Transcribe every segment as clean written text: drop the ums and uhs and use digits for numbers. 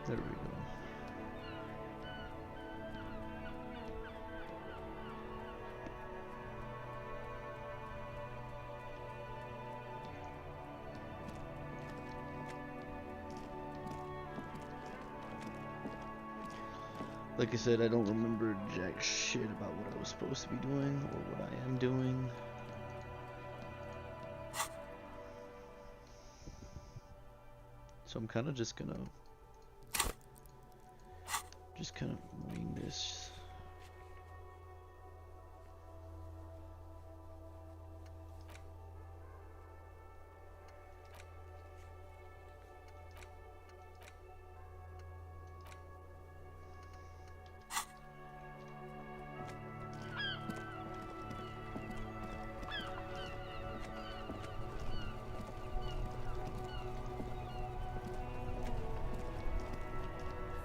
There we go. Like I said, I don't remember jack shit about what I was supposed to be doing or what I am doing. So I'm kind of just gonna wing this.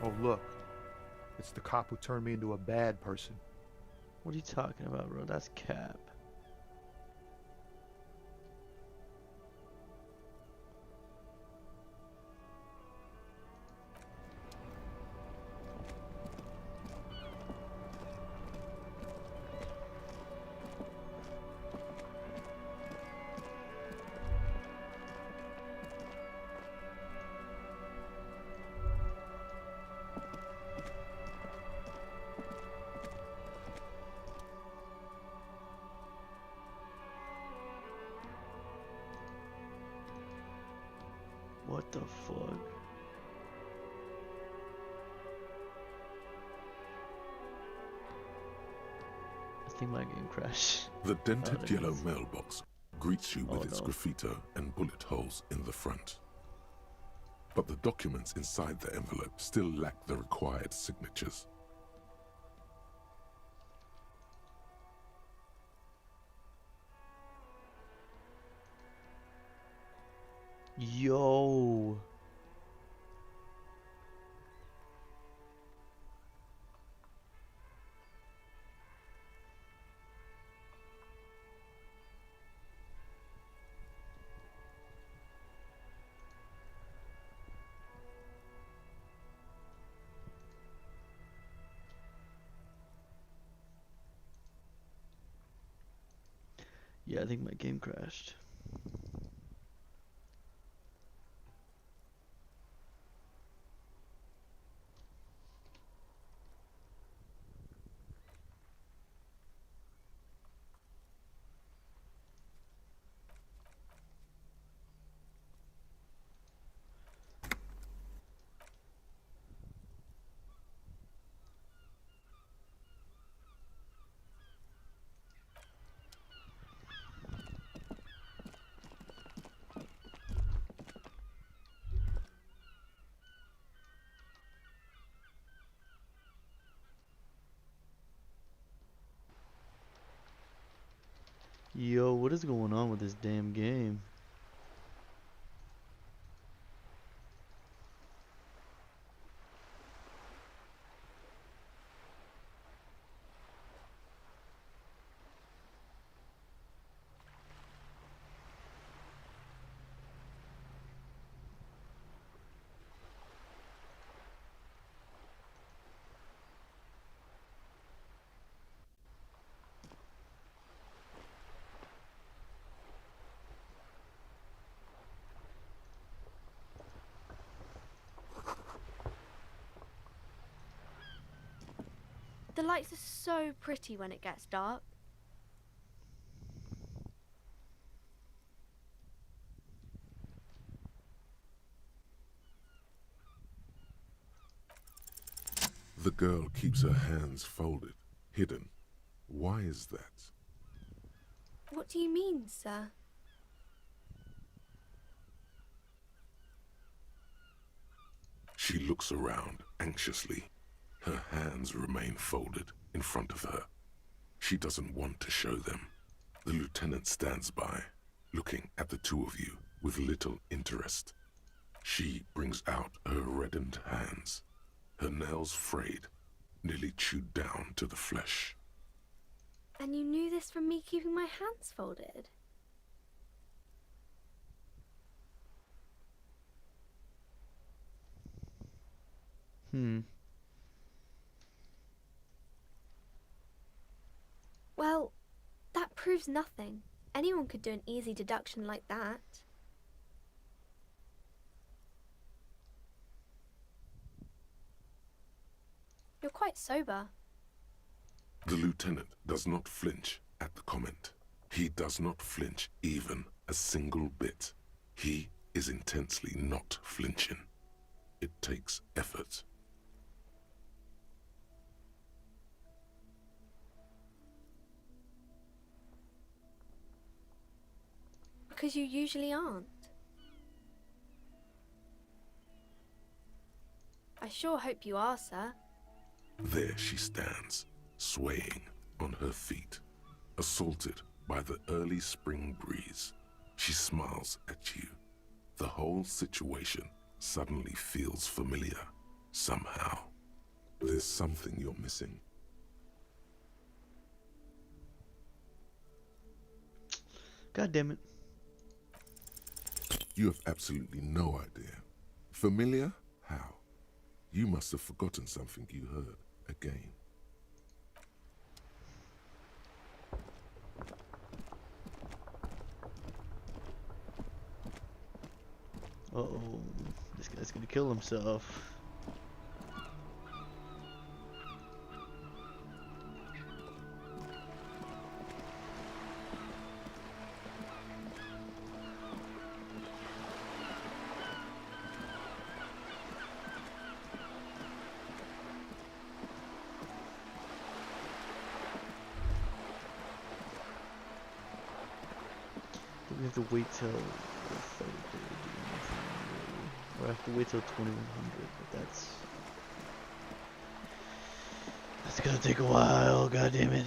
Oh, look. It's the cop who turned me into a bad person. What are you talking about, bro? That's cap. What the fuck? I think my game crashed. The dented Oh, there it yellow is. mailbox greets you with Oh, its no. graffito and bullet holes in the front. But the documents inside the envelope still lack the required signatures. Yo. Yeah, I think my game crashed. Yo, what is going on with this damn game? The lights are so pretty when it gets dark. The girl keeps her hands folded, hidden. Why is that? What do you mean, sir? She looks around anxiously. Her hands remain folded in front of her. She doesn't want to show them. The lieutenant stands by, looking at the two of you with little interest. She brings out her reddened hands, her nails frayed, nearly chewed down to the flesh. And you knew this from me keeping my hands folded? Well, that proves nothing. Anyone could do an easy deduction like that. You're quite sober. The lieutenant does not flinch at the comment. He does not flinch even a single bit. He is intensely not flinching. It takes effort. Because you usually aren't. I sure hope you are, sir. There she stands, swaying on her feet, assaulted by the early spring breeze. She smiles at you. The whole situation suddenly feels familiar, somehow. There's something you're missing. God damn it. You have absolutely no idea. Familiar? How? You must have forgotten something you heard again. Uh-oh. This guy's gonna kill himself. We have to wait till the third day to do anything, really. Or I have to wait till 2100, but that's gonna take a while, god damn it.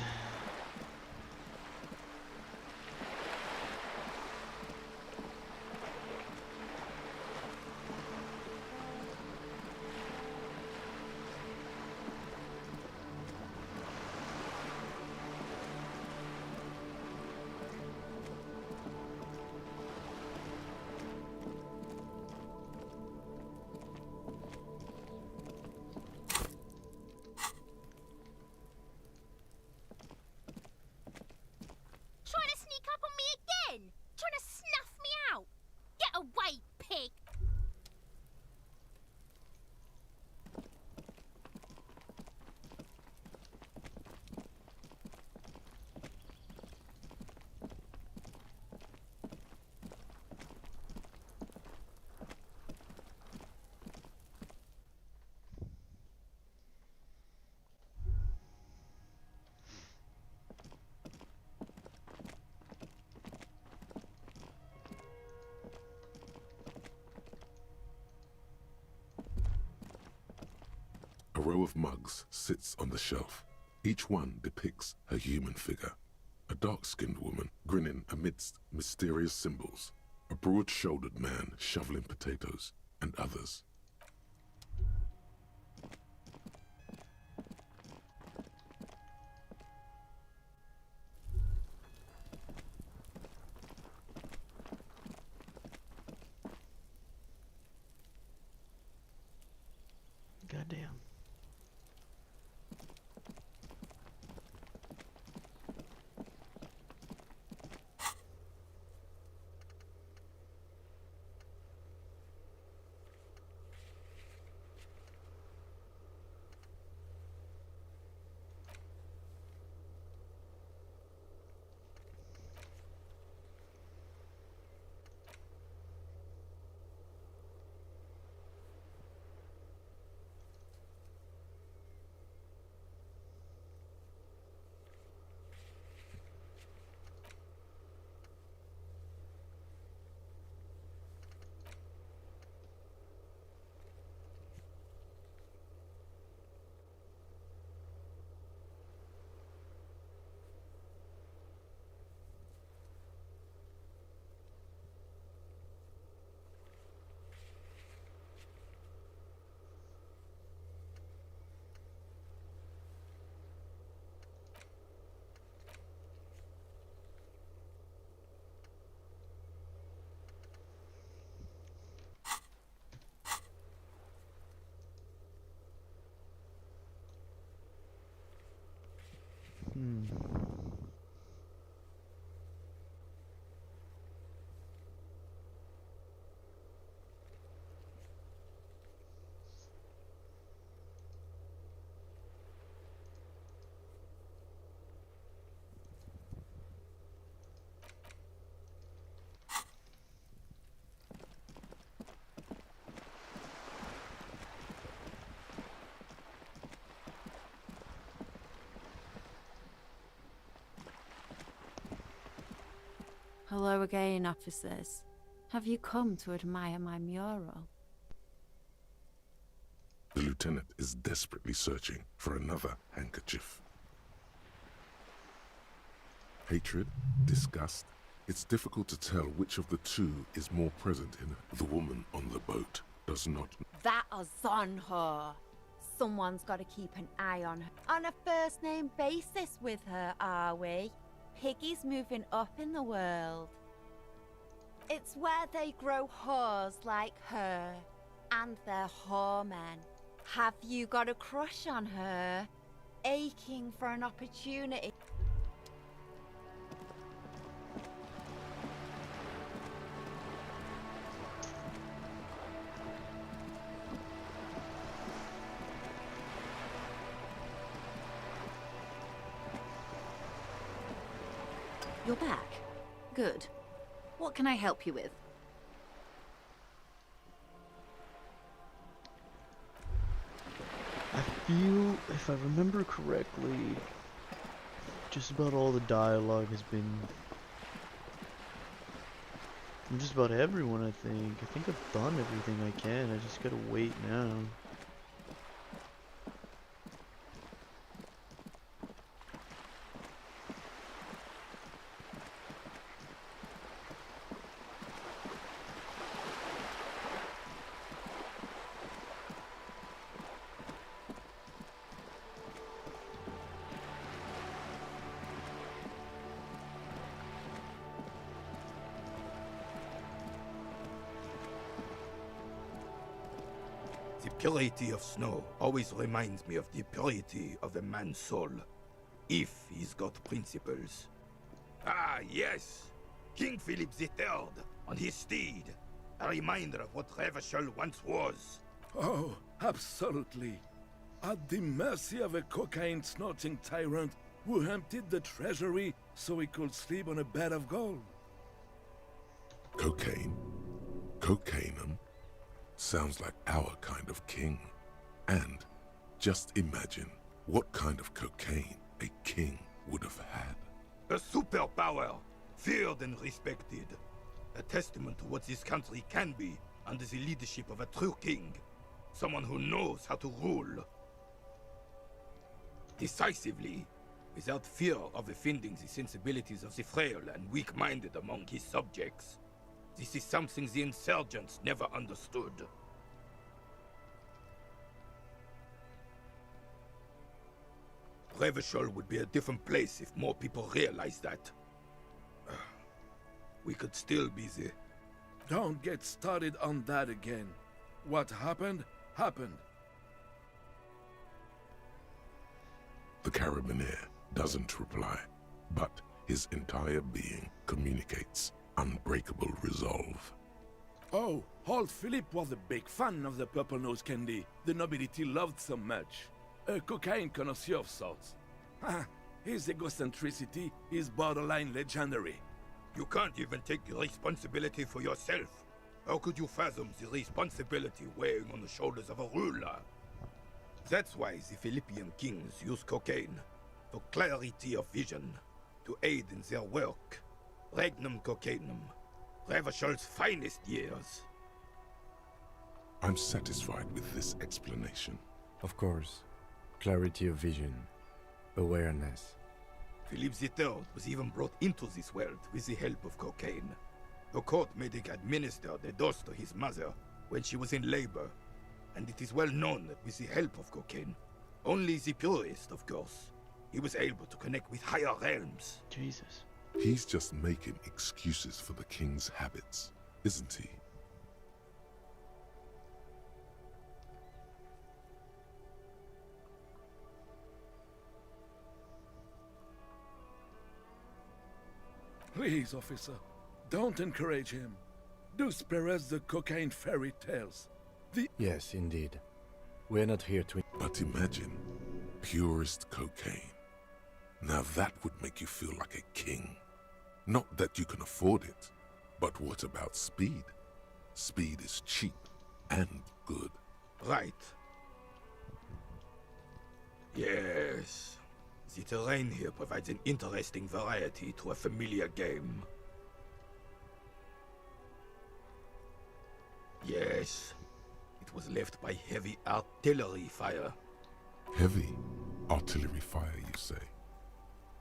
Trying to sneak up on me again? Trying to snuff me out? Get away, pig! A row of mugs sits on the shelf. Each one depicts a human figure. A dark-skinned woman grinning amidst mysterious symbols. A broad-shouldered man shoveling potatoes, and others. Goddamn. Hmm. Hello again, officers. Have you come to admire my mural? The lieutenant is desperately searching for another handkerchief. Hatred, disgust. It's difficult to tell which of the two is more present in her. The woman on the boat does not. That is on her. Someone's got to keep an eye on her. On a first-name basis with her, are we? Piggy's moving up in the world. It's where they grow whores like her, and they're whoremen. Have you got a crush on her? Aching for an opportunity? You're back. Good. What can I help you with? I feel, if I remember correctly, just about all the dialogue has been from just about everyone, I think. I think I've done everything I can. I just gotta wait now. The purity of snow always reminds me of the purity of a man's soul, if he's got principles. Ah, yes! King Philip III, on his steed, a reminder of what Revachol once was. Oh, absolutely. At the mercy of a cocaine-snorting tyrant who emptied the treasury so he could sleep on a bed of gold. Cocaine? Cocainum? Sounds like our kind of king. And just imagine what kind of cocaine a king would have had. A superpower, feared and respected. A testament to what this country can be under the leadership of a true king. Someone who knows how to rule. Decisively, without fear of offending the sensibilities of the frail and weak-minded among his subjects. This is something the insurgents never understood. Revachol would be a different place if more people realized that. We could still be the... Don't get started on that again. What happened, happened. The carabinier doesn't reply, but his entire being communicates unbreakable resolve. Oh, old Philip was a big fan of the purple nose candy the nobility loved so much. A cocaine connoisseur of sorts. His egocentricity is borderline legendary. You can't even take the responsibility for yourself. How could you fathom the responsibility weighing on the shoulders of a ruler? That's why the Philippian kings use cocaine, for clarity of vision, to aid in their work. Regnum cocainum, Revachol's finest years. I'm satisfied with this explanation. Of course. Clarity of vision. Awareness. Philip III was even brought into this world with the help of cocaine. The court made him administer the dose to his mother when she was in labor, and it is well known that with the help of cocaine, only the purest, of course, he was able to connect with higher realms. Jesus. He's just making excuses for the king's habits, isn't he? Please, officer, don't encourage him. Do spare us the cocaine fairy tales. Yes, indeed. We're not here to... But imagine, purest cocaine. Now that would make you feel like a king. Not that you can afford it, but what about speed? Speed is cheap and good. Right. Yes. The terrain here provides an interesting variety to a familiar game. Yes. It was left by heavy artillery fire. Heavy artillery fire, you say?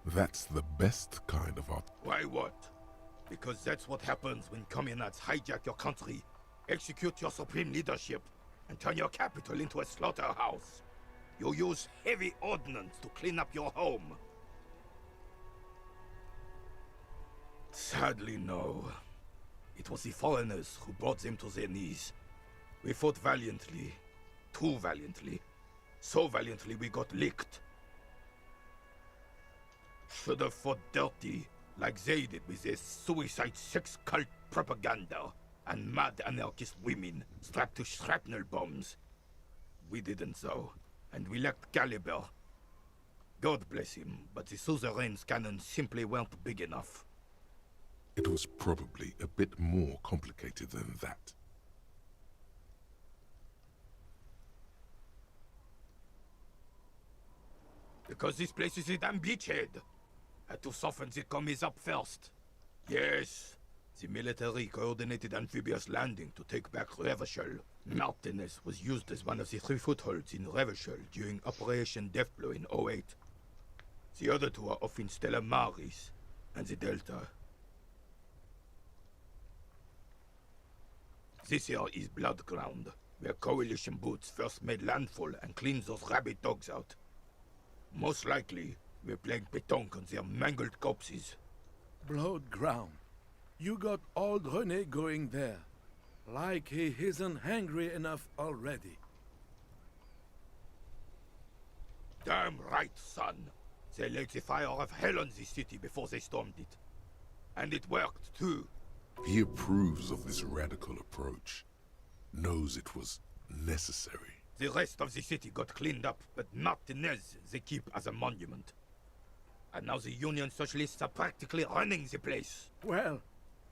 That's the best kind of art. Why what? Because that's what happens when communards hijack your country, execute your supreme leadership, and turn your capital into a slaughterhouse. You use heavy ordnance to clean up your home. Sadly, no. It was the foreigners who brought them to their knees. We fought valiantly. Too valiantly. So valiantly we got licked. Should have fought dirty, like they did with their suicide sex cult propaganda and mad anarchist women strapped to shrapnel bombs. We didn't though, and we lacked caliber. God bless him, but the suzerain's cannons simply weren't big enough. It was probably a bit more complicated than that. Because this place is a damn beachhead. Had to soften the commies up first. Yes, the military coordinated amphibious landing to take back Revachol. Martinez was used as one of the 3 footholds in Revachol during Operation Deathblow in '08. The other 2 are off in Stella Maris and the Delta. This here is Blood Ground, where Coalition boots first made landfall and cleaned those rabid dogs out. Most likely, we're playing pétanque on their mangled corpses. Blood ground. You got old René going there. Like he isn't hungry enough already. Damn right, son. They laid the fire of hell on the city before they stormed it. And it worked, too. He approves of this radical approach. Knows it was necessary. The rest of the city got cleaned up, but Martinez they keep as a monument. And now the Union Socialists are practically running the place. Well,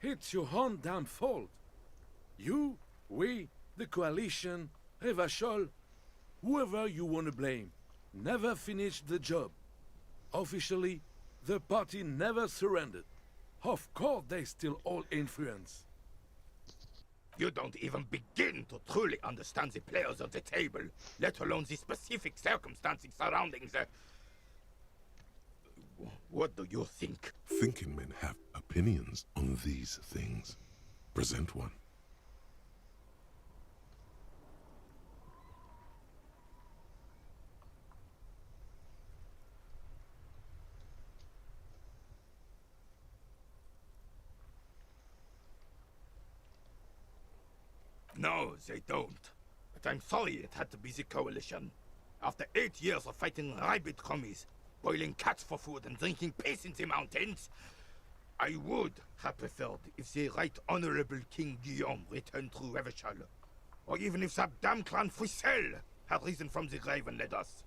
it's your own damn fault. You, we, the coalition, Revachol, whoever you want to blame, never finished the job. Officially, the party never surrendered. Of course they still hold influence. You don't even begin to truly understand the players of the table, let alone the specific circumstances surrounding the... What do you think? Thinking men have opinions on these things. Present one. No, they don't. But I'm sorry it had to be the coalition. After 8 years of fighting rabid commies, boiling cats for food and drinking piss in the mountains, I would have preferred if the Right Honorable King Guillaume returned through Revachol, or even if that damn clan Frisel had risen from the grave and led us.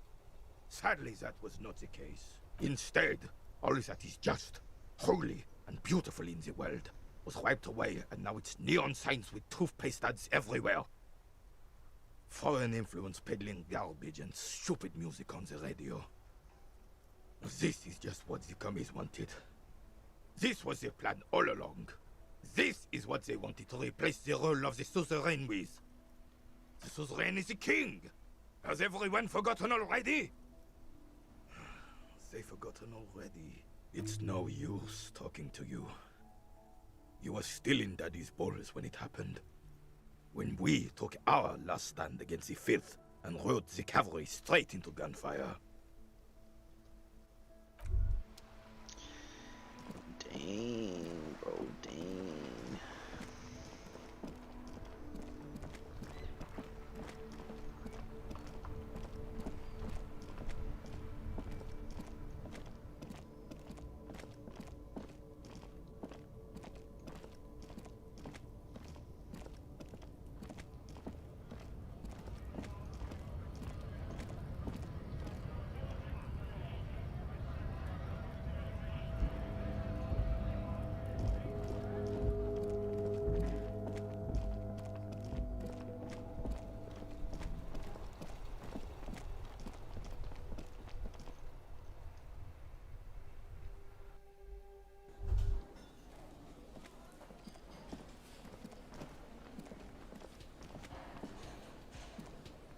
Sadly, that was not the case. Instead, all that is just, holy, and beautiful in the world was wiped away, and now it's neon signs with toothpaste ads everywhere. Foreign influence peddling garbage and stupid music on the radio. This is just what the commies wanted. This was their plan all along. This is what they wanted to replace the role of the suzerain with. The suzerain is the king! Has everyone forgotten already? They've forgotten already. It's no use talking to you. You were still in Daddy's balls when it happened. When we took our last stand against the Filth and rode the cavalry straight into gunfire. Dang, bro, dang.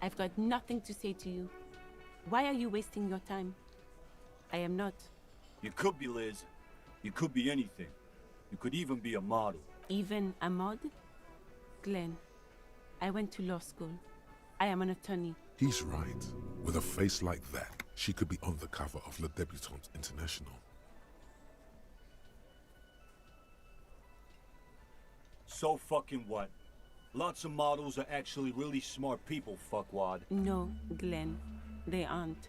I've got nothing to say to you. Why are you wasting your time? I am not. You could be, Liz. You could be anything. You could even be a model. Even a mod? Glenn, I went to law school. I am an attorney. He's right. With a face like that, she could be on the cover of Le Debutante International. So fucking what? Lots of models are actually really smart people, fuckwad. No, Glenn, they aren't.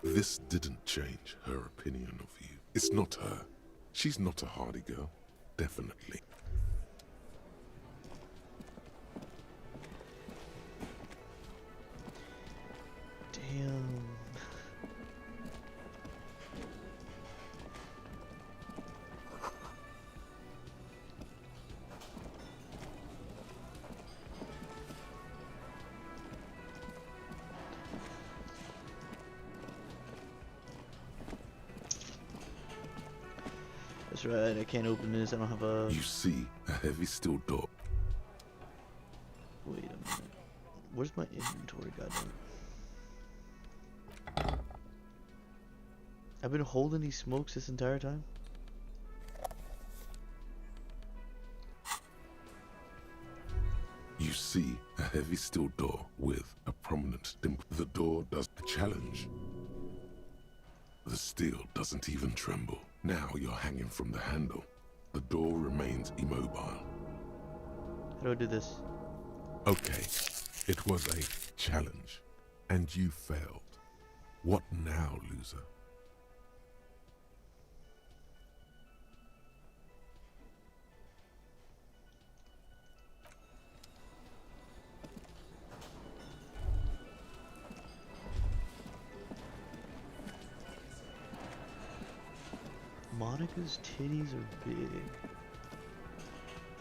This didn't change her opinion of you. It's not her. She's not a hardy girl. Definitely. Damn. That's right, I can't open this, I don't have a... You see a heavy steel door. Wait a minute. Where's my inventory, goddamn? I've been holding these smokes this entire time? You see a heavy steel door with a prominent dimple. The door does the challenge. The steel doesn't even tremble. Now you're hanging from the handle. The door remains immobile. How do I do this? Okay, it was a challenge, and you failed. What now, loser? Monica's titties are big.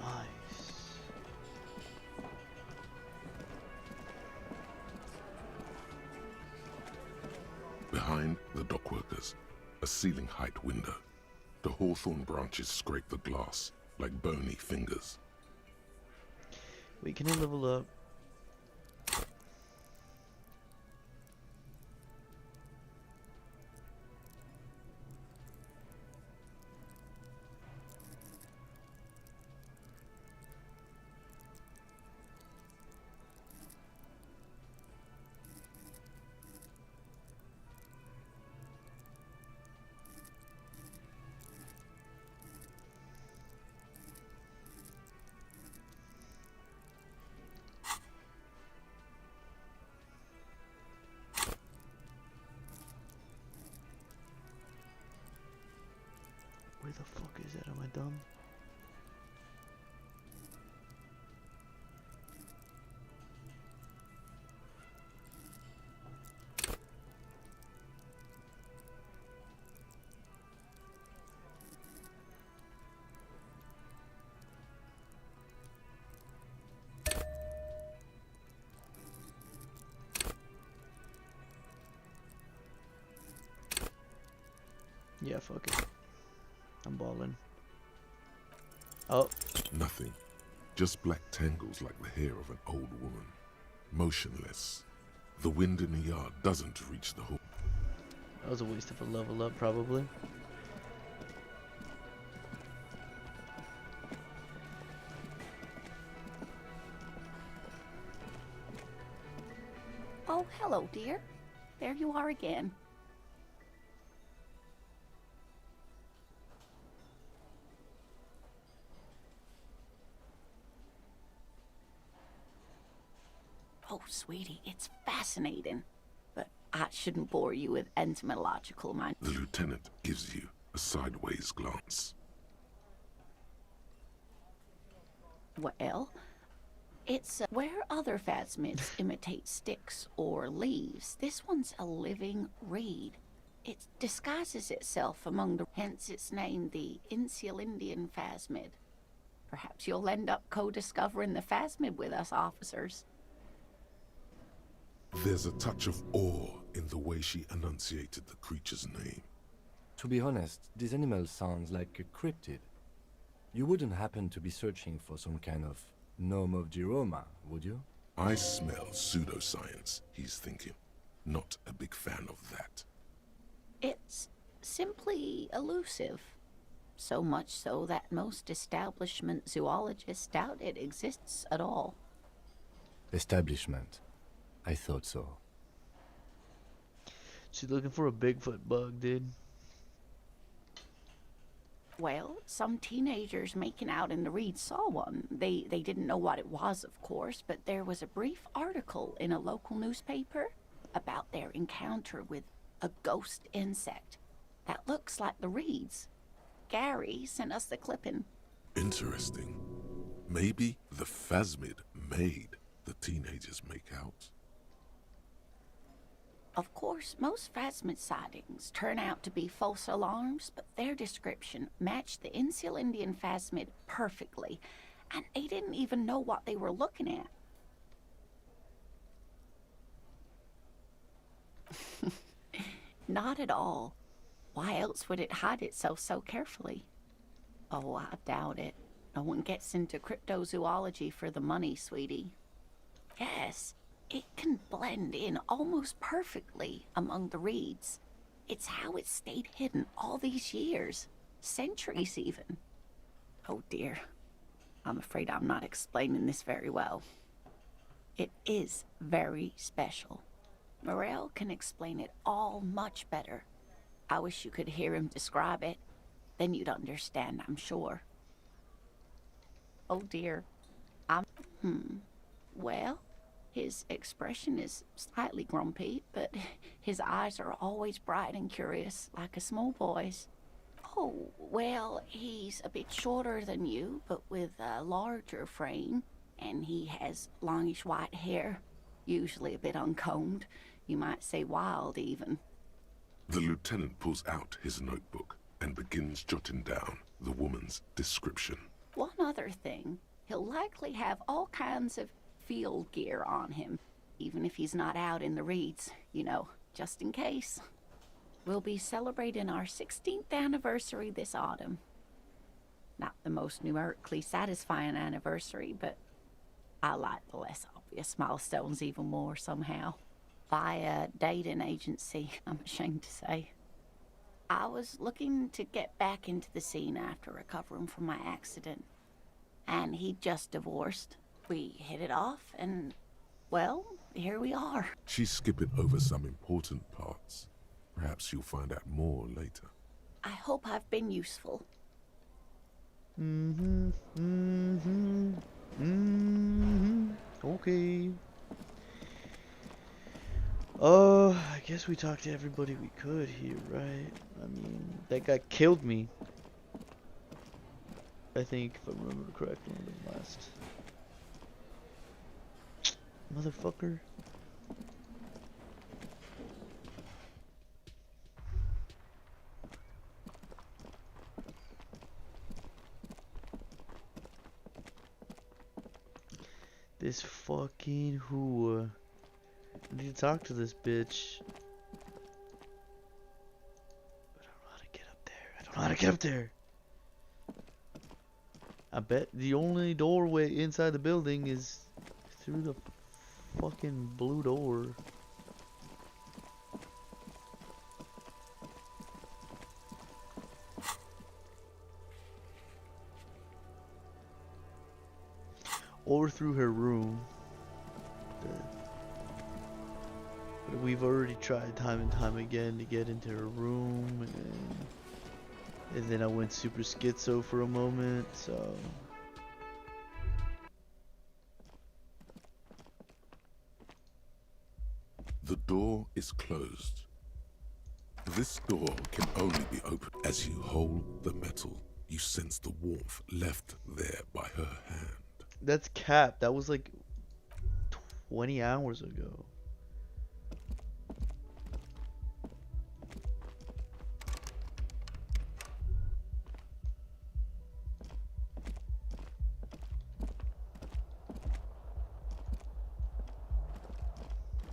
Nice. Behind the dockworkers, a ceiling-height window. The hawthorn branches scrape the glass like bony fingers. Wait, can I level up? Where the fuck is it? Am I dumb? Yeah, fuck it. I'm balling. Oh. Nothing. Just black tangles like the hair of an old woman. Motionless. The wind in the yard doesn't reach the hole. That was a waste of a level up, probably. Oh, hello, dear. There you are again. Oh, sweetie, it's fascinating. But I shouldn't bore you with entomological mind. The lieutenant gives you a sideways glance. Well, it's where other phasmids imitate sticks or leaves. This one's a living reed. It disguises itself among the... hence its name, the Insulindian phasmid. Perhaps you'll end up co-discovering the phasmid with us, officers. There's a touch of awe in the way she enunciated the creature's name. To be honest, this animal sounds like a cryptid. You wouldn't happen to be searching for some kind of gnome of Giroma, would you? I smell pseudoscience, he's thinking. Not a big fan of that. It's simply elusive. So much so that most establishment zoologists doubt it exists at all. Establishment. I thought so. She's looking for a Bigfoot bug, dude. Well, some teenagers making out in the reeds saw one. They didn't know what it was, of course, but there was a brief article in a local newspaper about their encounter with a ghost insect that looks like the reeds. Gary sent us the clipping. Interesting. Maybe the phasmid made the teenagers make out. Of course, most phasmid sightings turn out to be false alarms, but their description matched the Insular Indian phasmid perfectly, and they didn't even know what they were looking at. Not at all. Why else would it hide itself so carefully? Oh, I doubt it. No one gets into cryptozoology for the money, sweetie. Yes, it can blend in almost perfectly among the reeds. It's how it stayed hidden all these years, centuries even. Oh dear, I'm afraid I'm not explaining this very well. It is very special. Morel can explain it all much better. I wish you could hear him describe it. Then you'd understand, I'm sure. Oh dear. Well, his expression is slightly grumpy, but his eyes are always bright and curious, like a small boy's. Oh, well, he's a bit shorter than you, but with a larger frame, and he has longish white hair, usually a bit uncombed. You might say wild, even. The lieutenant pulls out his notebook and begins jotting down the woman's description. One other thing, he'll likely have all kinds of field gear on him, even if he's not out in the reeds, you know, just in case. We'll be celebrating our 16th anniversary this autumn. Not the most numerically satisfying anniversary, but I like the less obvious milestones even more somehow. Via dating agency, I'm ashamed to say. I was looking to get back into the scene after recovering from my accident. And he'd just divorced. We hit it off and, well, here we are. She's skipping over some important parts. Perhaps you'll find out more later. I hope I've been useful. Okay. I guess we talked to everybody we could here, right? I mean, that guy killed me. I think, if I remember correctly, the last... Motherfucker. This fucking who? I need to talk to this bitch. I don't know how to get up there. I don't know how to get up there. I bet the only doorway inside the building is through the fucking blue door. Or through her room. But we've already tried time and time again to get into her room, and then I went super schizo for a moment, so... The door is closed. This door can only be opened as you hold the metal. You sense the warmth left there by her hand. That's cap. That was like 20 hours ago.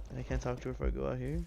And I can't talk to her if I go out here.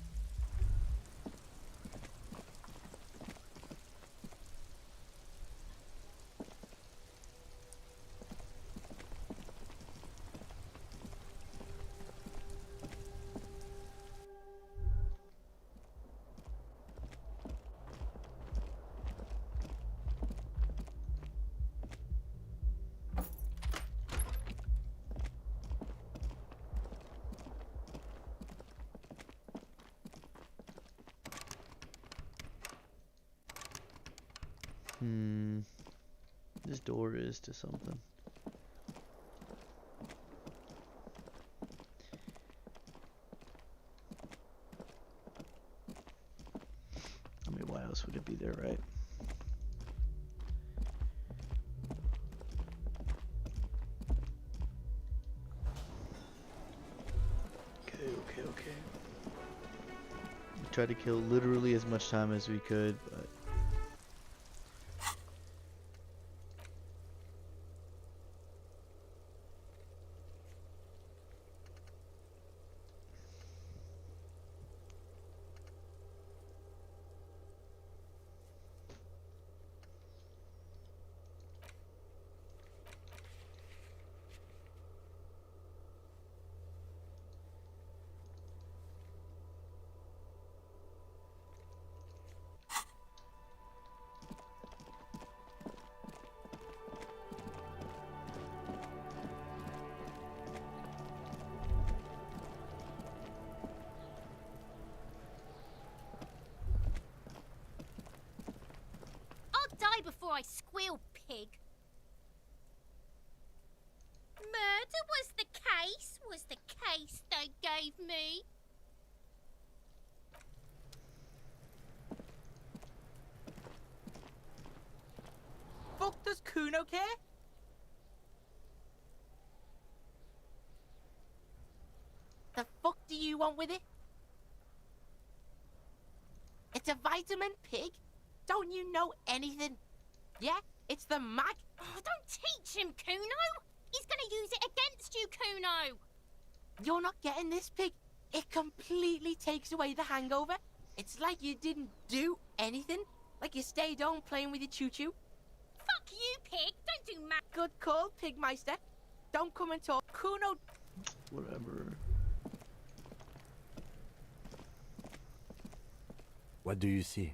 Hmm. This door is to something. I mean, why else would it be there, right? Okay. We tried to kill literally as much time as we could, but I'll die before I squeal, pig. Murder was the case they gave me. Fuck does Kuno care? The fuck do you want with it? It's a vitamin, pig. Don't you know anything? Yeah, it's the mag. Oh, don't teach him, Kuno. He's gonna use it against you, Kuno. You're not getting this, pig. It completely takes away the hangover. It's like you didn't do anything. Like you stayed home playing with your choo-choo. Fuck you, pig. Don't do mag. Good call, Pigmeister. Don't come and talk. Kuno. whatever. What do you see?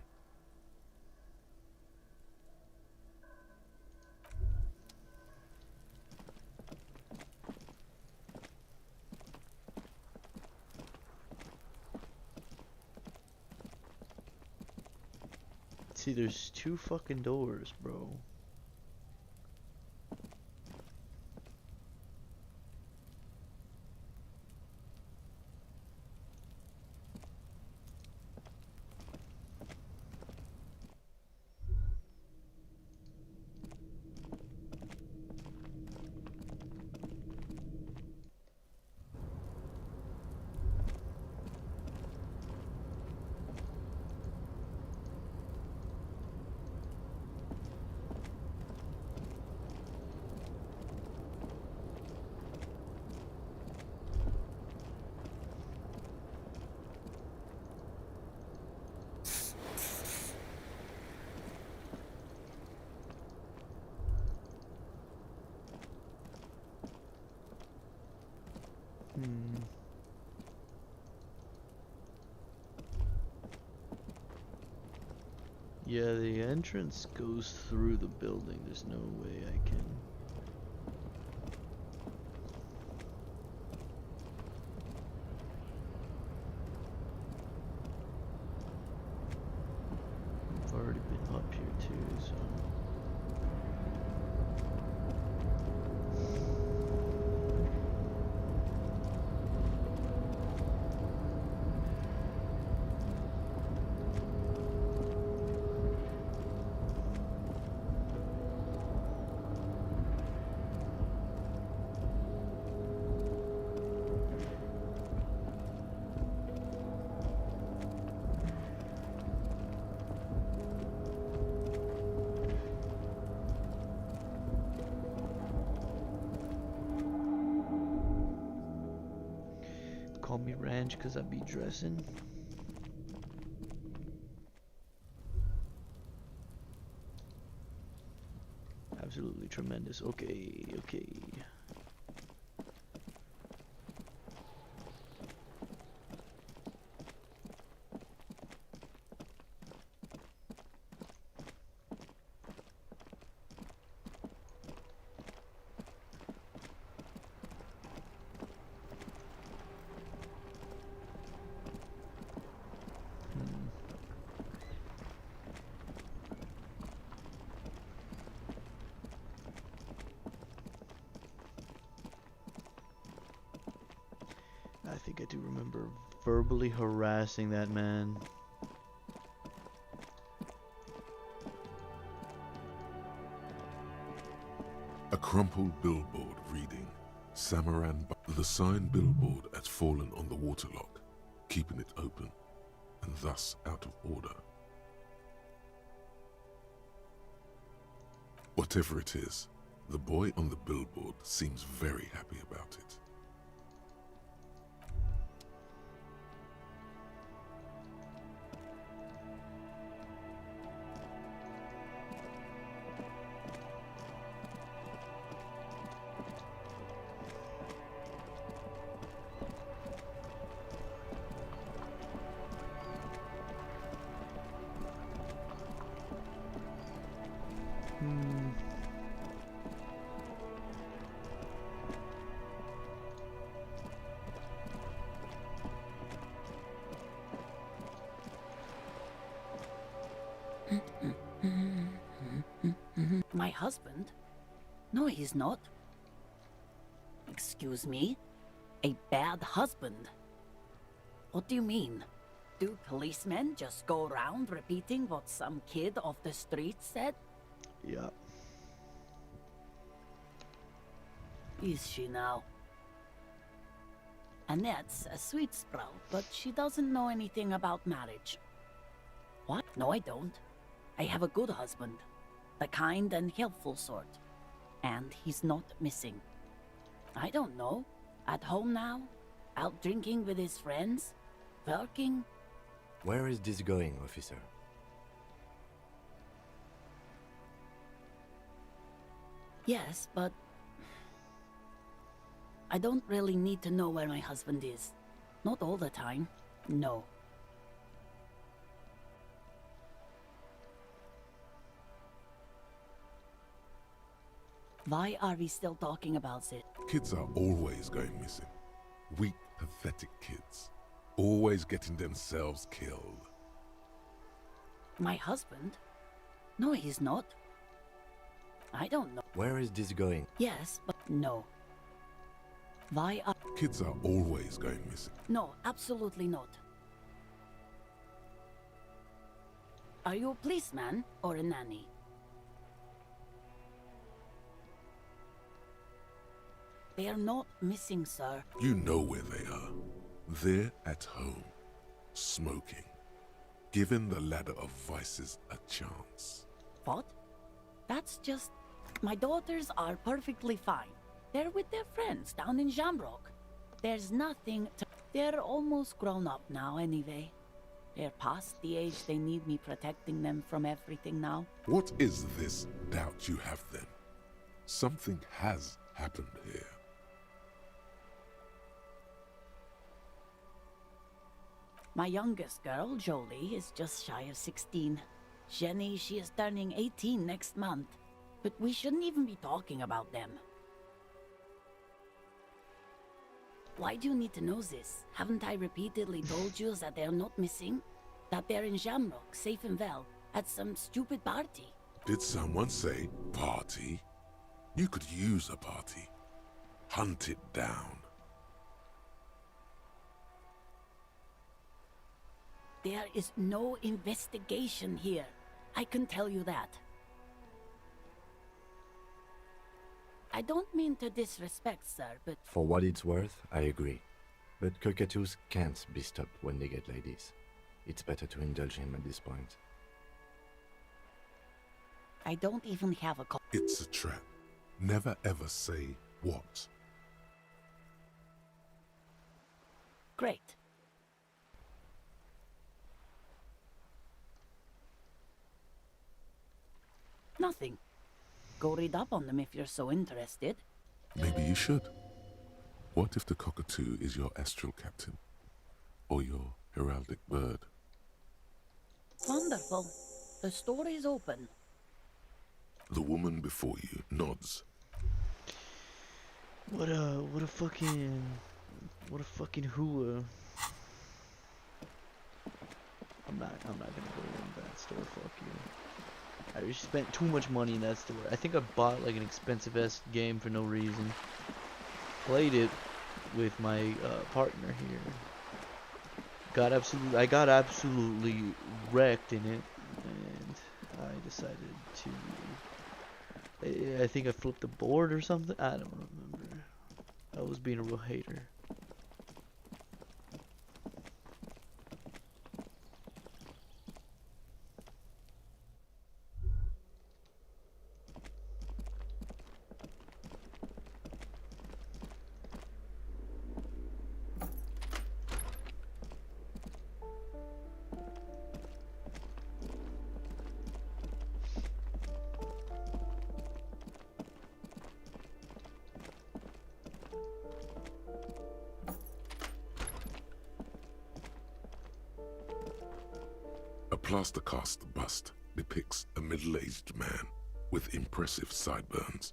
See, there's two fucking doors, bro. Yeah, the entrance goes through the building. There's no way I can. I've already been up here too, so. Call me Ranch because I be dressing. Absolutely tremendous. Okay. remember verbally harassing that man. A crumpled billboard reading, Samaran. The sign billboard has fallen on the waterlock, keeping it open, and thus out of order. Whatever it is, the boy on the billboard seems very happy about it. My husband? No, he's not. Excuse me? A bad husband? What do you mean? Do policemen just go around repeating what some kid off the street said? Yeah. Is she now? Annette's a sweet sprout, but she doesn't know anything about marriage. What? No, I don't. I have a good husband. The kind and helpful sort. And he's not missing. I don't know. At home now? Out drinking with his friends? Working? Where is this going, officer? Yes, but... I don't really need to know where my husband is. Not all the time. No. Why are we still talking about it? Kids are always going missing. Weak, pathetic kids. Always getting themselves killed. My husband? No, he's not. I don't know. Where is this going? Yes, but no. Why are... Kids are always going missing. No, absolutely not. Are you a policeman or a nanny? They are not missing, sir. You know where they are. They're at home, smoking, giving the ladder of vices a chance. What? That's just... My daughters are perfectly fine. They're with their friends down in Shamrock. There's nothing to... They're almost grown up now anyway. They're past the age they need me protecting them from everything now. What is this doubt you have then? Something has happened here. My youngest girl, Jolie, is just shy of 16. Jenny, she is turning 18 next month. But we shouldn't even be talking about them. Why do you need to know this? Haven't I repeatedly told you that they're not missing? That they're in Shamrock, safe and well, at some stupid party? Did someone say party? You could use a party. Hunt it down. There is no investigation here. I can tell you that. I don't mean to disrespect, sir, but... For what it's worth, I agree. But cockatoos can't be stopped when they get like this. It's better to indulge him at this point. I don't even have a call. It's a trap. Never ever say what. Great. Nothing. Go read up on them if you're so interested. Maybe you should. What if the cockatoo is your astral captain? Or your heraldic bird? Wonderful. The story's open. The woman before you nods. What a fucking hooah. I'm not gonna go in that store, fuck you. I just spent too much money in that store. I think I bought like an expensive ass game for no reason. Played it with my partner here. I got absolutely wrecked in it, and I decided to. I think I flipped the board or something. I don't remember. I was being a real hater. A plaster cast bust depicts a middle-aged man with impressive sideburns.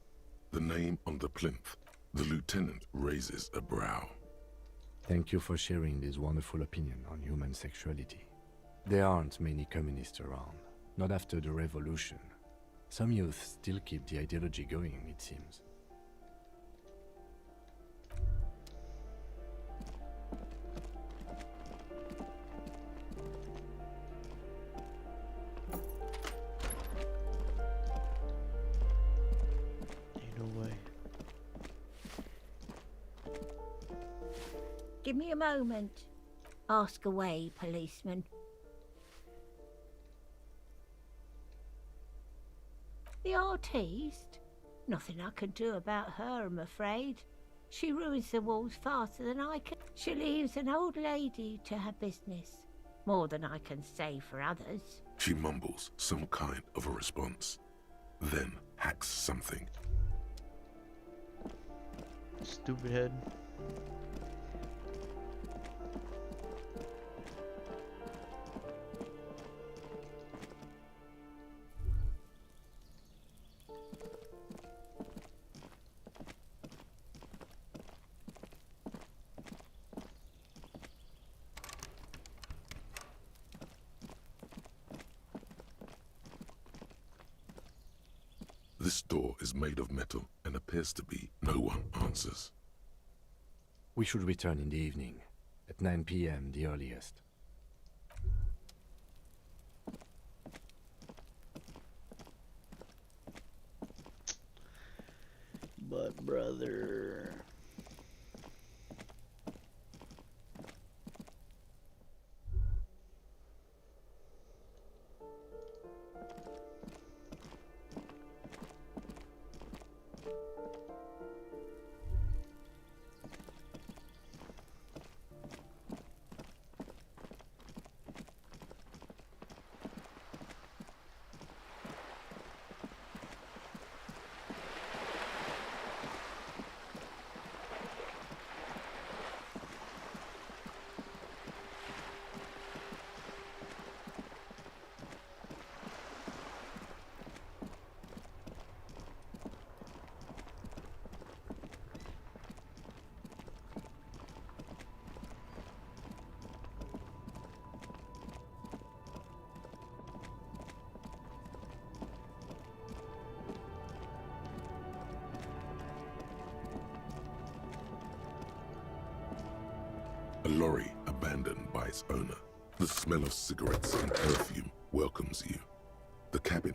The name on the plinth. The lieutenant raises a brow. Thank you for sharing this wonderful opinion on human sexuality. There aren't many communists around, not after the revolution. Some youth still keep the ideology going, it seems. Ain't no way. Give me a moment. Ask away, policeman. The artiste? Nothing I can do about her, I'm afraid. She ruins the walls faster than I can. She leaves an old lady to her business. More than I can say for others. She mumbles some kind of a response, then hacks something. Stupid head. This door is made of metal and appears to be no one answers. We should return in the evening, at 9 p.m. the earliest. But brother. A lorry abandoned by its owner. The smell of cigarettes and perfume welcomes you. The cabin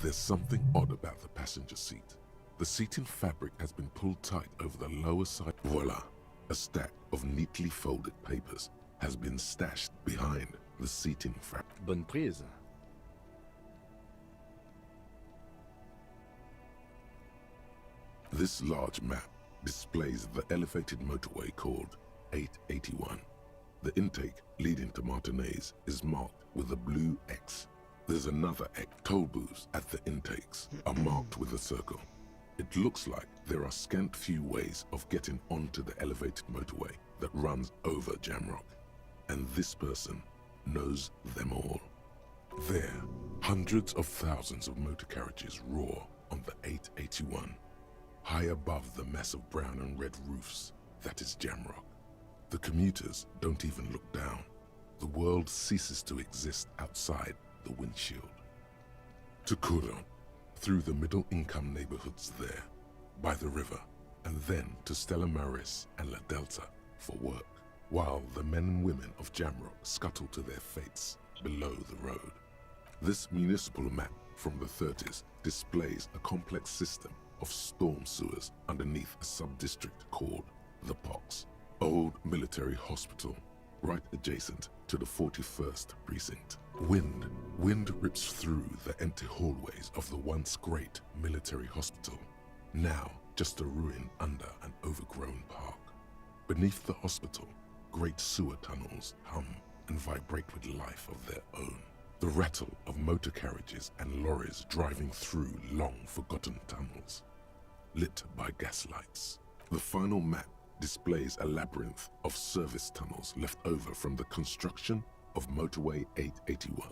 there's something odd about the passenger seat. The seating fabric has been pulled tight over the lower side. Voila! A stack of neatly folded papers has been stashed behind the seating fabric. Bonne prise. This large map displays the elevated motorway called 881. The intake leading to Martinez is marked with a blue X. There's another X. Toll booths at the intakes are marked with a circle. It looks like there are scant few ways of getting onto the elevated motorway that runs over Jamrock. And this person knows them all. There, hundreds of thousands of motor carriages roar on the 881, high above the mess of brown and red roofs that is Jamrock. The commuters don't even look down. The world ceases to exist outside the windshield. To Couron, through the middle-income neighborhoods there, by the river, and then to Stella Maris and La Delta for work. while the men and women of Jamrock scuttle to their fates below the road. This municipal map from the 30s displays a complex system of storm sewers underneath a sub-district called the Pox, old military hospital, right adjacent to the 41st precinct. Wind rips through the empty hallways of the once great military hospital, now just a ruin under an overgrown park. Beneath the hospital, great sewer tunnels hum and vibrate with life of their own. The rattle of motor carriages and lorries driving through long-forgotten tunnels, lit by gaslights. The final map displays a labyrinth of service tunnels left over from the construction of Motorway 881.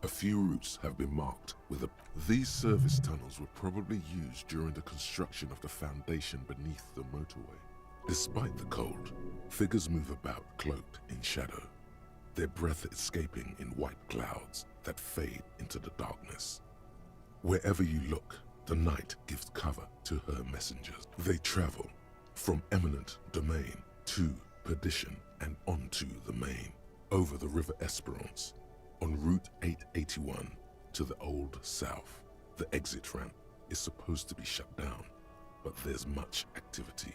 A few routes have been marked with a... These service tunnels were probably used during the construction of the foundation beneath the motorway. Despite the cold, figures move about cloaked in shadow, their breath escaping in white clouds that fade into the darkness. Wherever you look, the night gives cover to her messengers. They travel from eminent domain to perdition and onto the main, over the River Esperance, on Route 881 to the Old South. The exit ramp is supposed to be shut down, but there's much activity.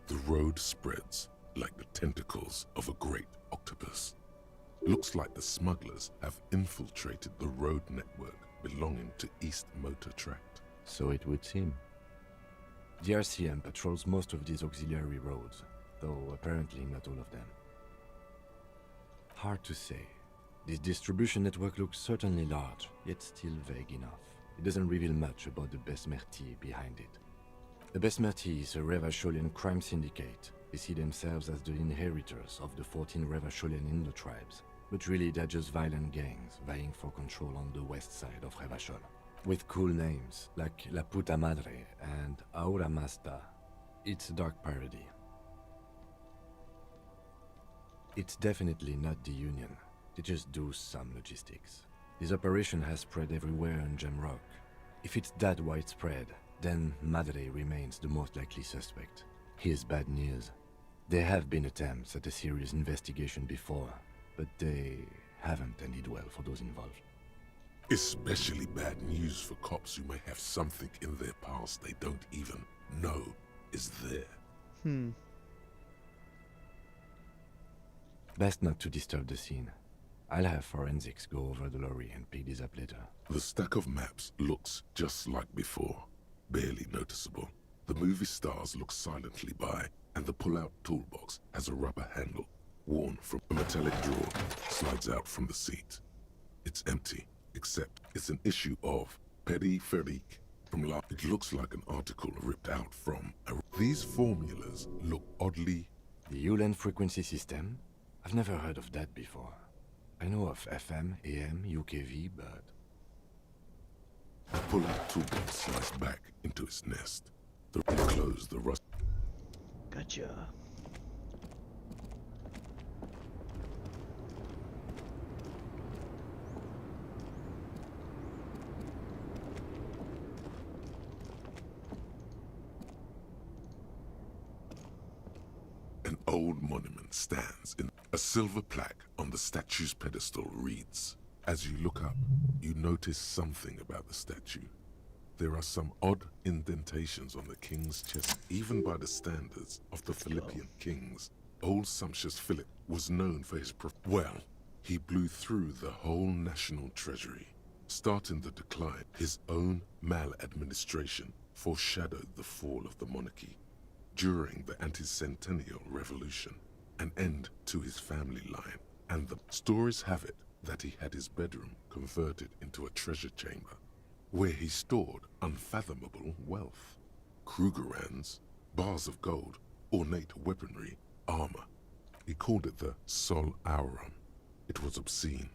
The road spreads like the tentacles of a great octopus. Looks like the smugglers have infiltrated the road network belonging to East Motor Tract. So it would seem. The RCM patrols most of these auxiliary roads, though apparently not all of them. Hard to say. This distribution network looks certainly large, yet still vague enough. It doesn't reveal much about the Besmerti behind it. The Besmerti is a Revacholian crime syndicate. They see themselves as the inheritors of the 14 Revacholian Indo-tribes, but really they're just violent gangs vying for control on the west side of Revachol. With cool names like La Puta Madre and Aura Masta. It's a dark parody. It's definitely not the Union. They just do some logistics. This operation has spread everywhere in Jamrock. If it's that widespread, then Madre remains the most likely suspect. Here's bad news. There have been attempts at a serious investigation before, but they haven't ended well for those involved. Especially bad news for cops who may have something in their past they don't even know is there. Best not to disturb the scene. I'll have forensics go over the lorry and pick these up later. The stack of maps looks just like before, barely noticeable. The movie stars look silently by, and the pull-out toolbox has a rubber handle, worn from a metallic drawer, slides out from the seat. It's empty, except it's an issue of Peripherique from La... It looks like an article ripped out from a... These formulas look oddly... The Ulan frequency system? I've never heard of that before. I know of FM, AM, UKV, but... The pull-out toolbox slides back into its nest. The close the rust... Gotcha. An old monument stands in a silver plaque on the statue's pedestal reads, as you look up, you notice something about the statue. There are some odd indentations on the king's chest, even by the standards of the Philippian kings. Old sumptuous Philip was known for his well, he blew through the whole national treasury. Starting the decline, his own maladministration foreshadowed the fall of the monarchy. During the anti-centennial revolution, an end to his family line, and the stories have it that he had his bedroom converted into a treasure chamber, where he stored unfathomable wealth. Krugerrands, bars of gold, ornate weaponry, armor. He called it the Sol Auron. It was obscene.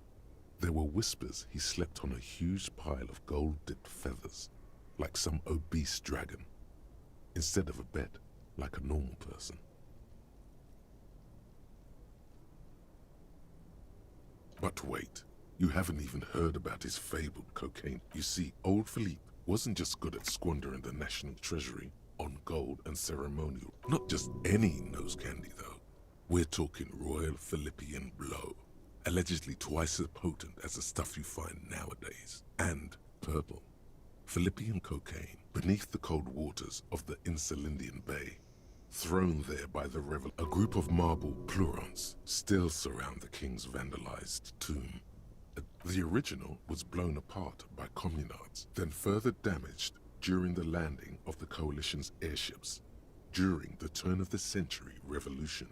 There were whispers he slept on a huge pile of gold-dipped feathers, like some obese dragon, instead of a bed, like a normal person. But wait, you haven't even heard about his fabled cocaine. You see, old Philippe wasn't just good at squandering the national treasury on gold and ceremonial. Not just any nose candy, though. We're talking Royal Philippian blow, allegedly twice as potent as the stuff you find nowadays, and purple. Philippian cocaine beneath the cold waters of the Insulindian Bay, thrown there by the revel. A group of marble plurons still surround the king's vandalized tomb. The original was blown apart by communards, then further damaged during the landing of the coalition's airships during the turn-of-the-century revolution,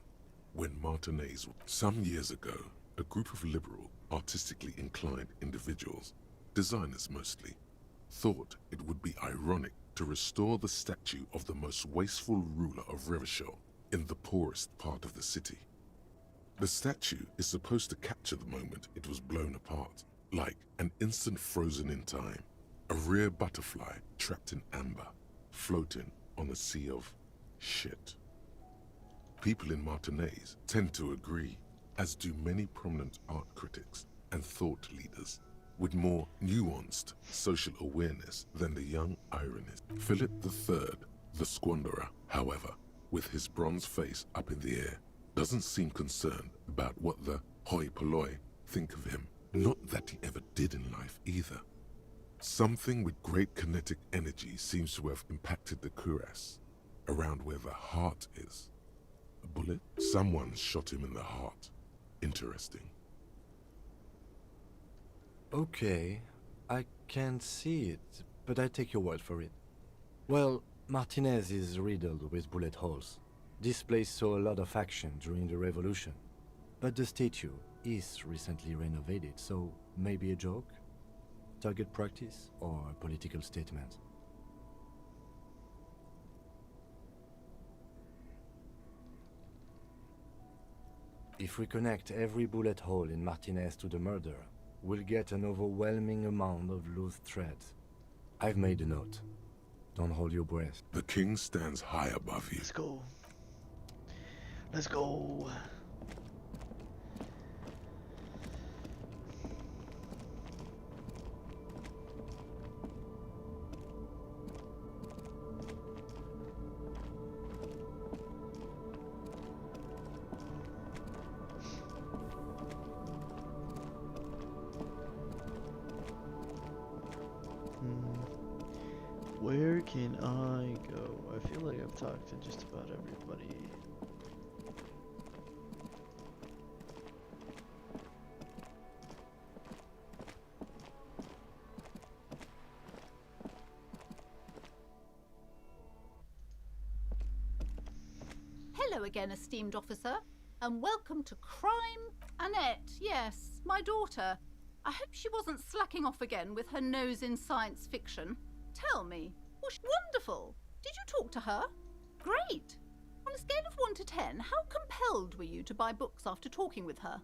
when Martinez. Some years ago, a group of liberal, artistically inclined individuals, designers mostly, thought it would be ironic to restore the statue of the most wasteful ruler of Revachol in the poorest part of the city. The statue is supposed to capture the moment it was blown apart, like an instant frozen in time, a rare butterfly trapped in amber, floating on a sea of shit. People in Martinez tend to agree, as do many prominent art critics and thought leaders with more nuanced social awareness than the young ironist. Philip III, the squanderer, however, with his bronze face up in the air, doesn't seem concerned about what the hoi polloi think of him. Not that he ever did in life either. Something with great kinetic energy seems to have impacted the cuirass, around where the heart is. A bullet? Someone shot him in the heart. Interesting. Okay, I can't see it, but I take your word for it. Well, Martinez is riddled with bullet holes. This place saw a lot of action during the revolution, but the statue is recently renovated, so maybe a joke? Target practice or a political statement? If we connect every bullet hole in Martinez to the murder, we'll get an overwhelming amount of loose threads. I've made a note. Don't hold your breath. The king stands high above you. Let's go. Let's go. Where can I go? I feel like I've talked to just about everybody. Hello again, esteemed officer, and welcome to Crime. Annette, yes, my daughter. I hope she wasn't slacking off again with her nose in science fiction. Tell me, was she wonderful? Did you talk to her? Great. On a scale of 1 to 10, how compelled were you to buy books after talking with her?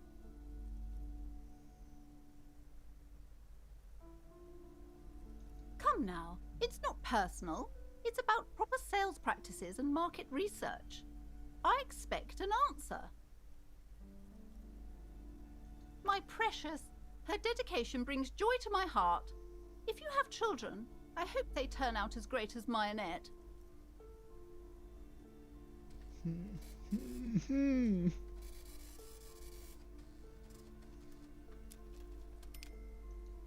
Come now, it's not personal. It's about proper sales practices and market research. I expect an answer. My precious, her dedication brings joy to my heart. If you have children, I hope they turn out as great as my Annette.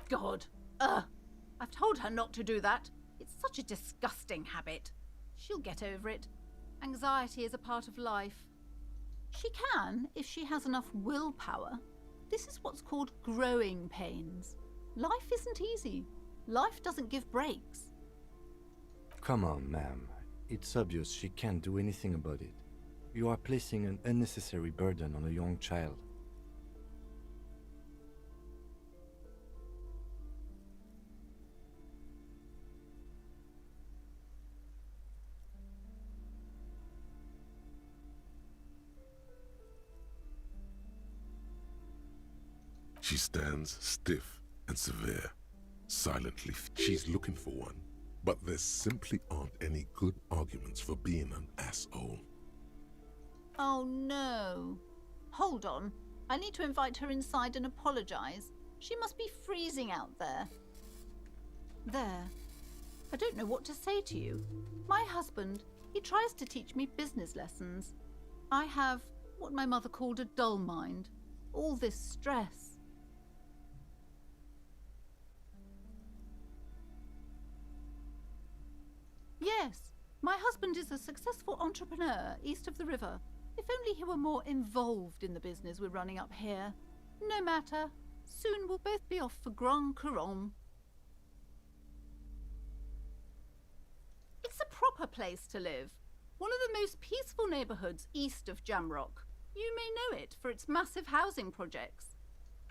God, I've told her not to do that. It's such a disgusting habit. She'll get over it. Anxiety is a part of life. She can, if she has enough willpower. This is what's called growing pains. Life isn't easy. Life doesn't give breaks. Come on, ma'am. It's obvious she can't do anything about it. You are placing an unnecessary burden on a young child. She stands stiff and severe, silently. She's looking for one, but there simply aren't any good arguments for being an asshole. Oh no. Hold on. I need to invite her inside and apologize. She must be freezing out there. There. I don't know what to say to you. My husband, he tries to teach me business lessons. I have what my mother called a dull mind. All this stress. Yes, my husband is a successful entrepreneur east of the river. If only he were more involved in the business we're running up here. No matter. Soon we'll both be off for Grand Couronne. It's a proper place to live. One of the most peaceful neighbourhoods east of Jamrock. You may know it for its massive housing projects.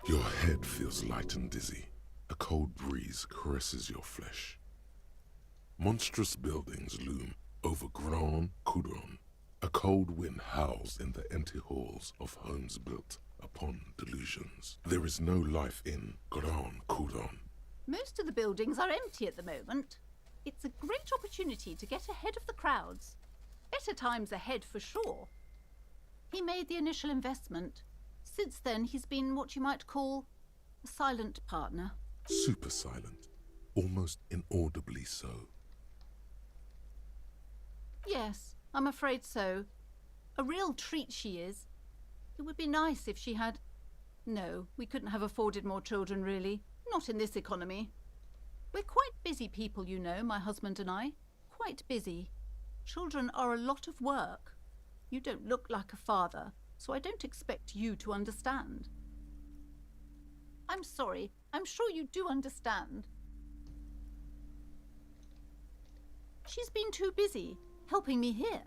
Your head feels light and dizzy. A cold breeze caresses your flesh. Monstrous buildings loom over Grand Couronne. A cold wind howls in the empty halls of homes built upon delusions. There is no life in Grand Couronne. Most of the buildings are empty at the moment. It's a great opportunity to get ahead of the crowds. Better times ahead for sure. He made the initial investment. Since then, he's been what you might call a silent partner. Super silent, almost inaudibly so. Yes, I'm afraid so. A real treat she is. It would be nice if she had... No, we couldn't have afforded more children, really. Not in this economy. We're quite busy people, you know, my husband and I. Quite busy. Children are a lot of work. You don't look like a father, so I don't expect you to understand. I'm sorry. I'm sure you do understand. She's been too busy helping me here,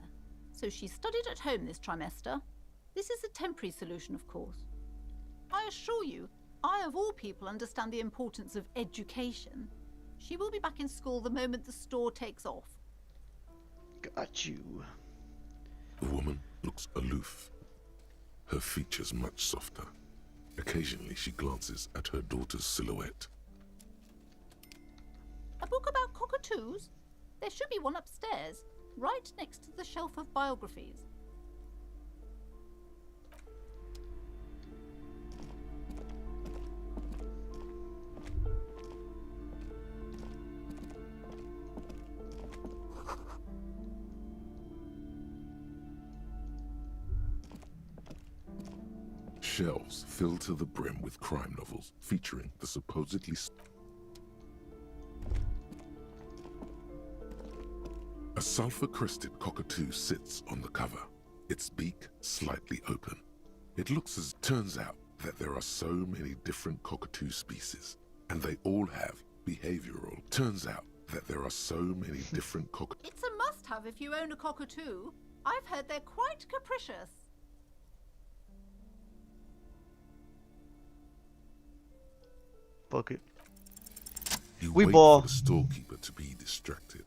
so she studied at home this trimester. This is a temporary solution, of course. I assure you, I of all people understand the importance of education. She will be back in school the moment the store takes off. Got you. The woman looks aloof, her features much softer. Occasionally she glances at her daughter's silhouette. A book about cockatoos? There should be one upstairs, right next to the shelf of biographies. Shelves filled to the brim with crime novels featuring the supposedly... A sulfur-crested cockatoo sits on the cover, its beak slightly open. It looks as... Turns out that there are so many different cockatoo species, and they all have behavioral... Turns out that there are so many different cockatoos... It's a must-have if you own a cockatoo. I've heard they're quite capricious. Fuck it. You We wait ball. for the storekeeper to be distracted.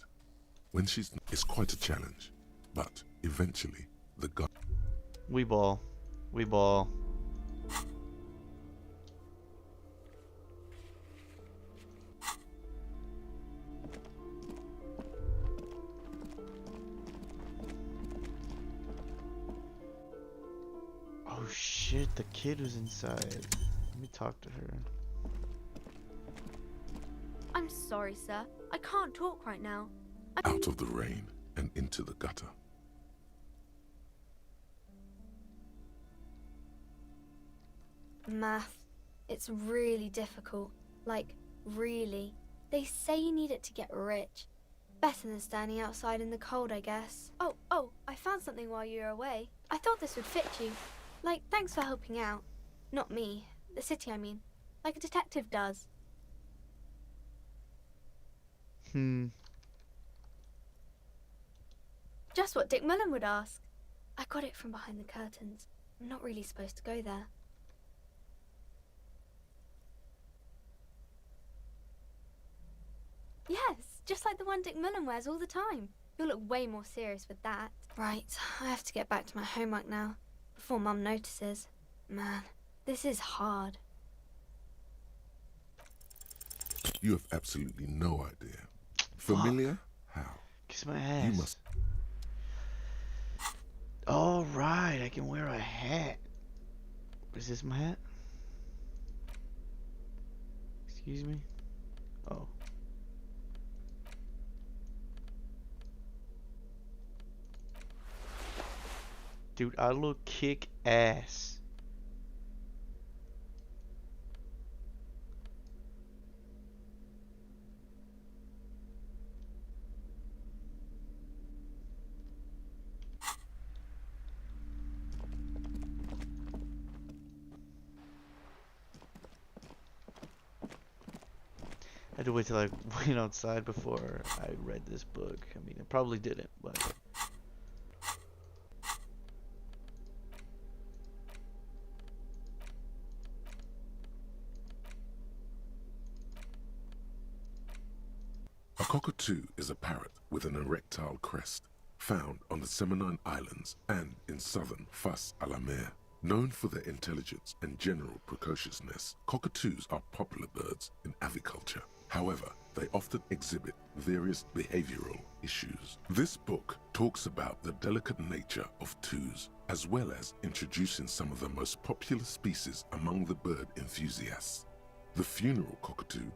When she's... It's quite a challenge, but eventually the gun... We ball. We ball. Oh shit, the kid was inside. Let me talk to her. I'm sorry, sir. I can't talk right now. Out of the rain and into the gutter. Math. It's really difficult. Like, really. They say you need it to get rich. Better than standing outside in the cold, I guess. Oh, I found something while you were away. I thought this would fit you. Like, thanks for helping out. Not me. The city, I mean. Like a detective does. Just what Dick Mullen would ask. I got it from behind the curtains. I'm not really supposed to go there. Yes, just like the one Dick Mullen wears all the time. You'll look way more serious with that. Right, I have to get back to my homework now, before Mum notices. Man, this is hard. You have absolutely no idea. Familiar? How? Kiss my ass. You must... All right, I can wear a hat. Is this my hat? Excuse me? Oh. Dude, I look kick ass. I had to wait till I went outside before I read this book. I mean, I probably didn't, but... A cockatoo is a parrot with an erectile crest, found on the Seminine Islands and in southern Fas a la Mer. Known for their intelligence and general precociousness, cockatoos are popular birds in aviculture. However, they often exhibit various behavioral issues. This book talks about the delicate nature of toos, as well as introducing some of the most popular species among the bird enthusiasts. The funeral cockatoo,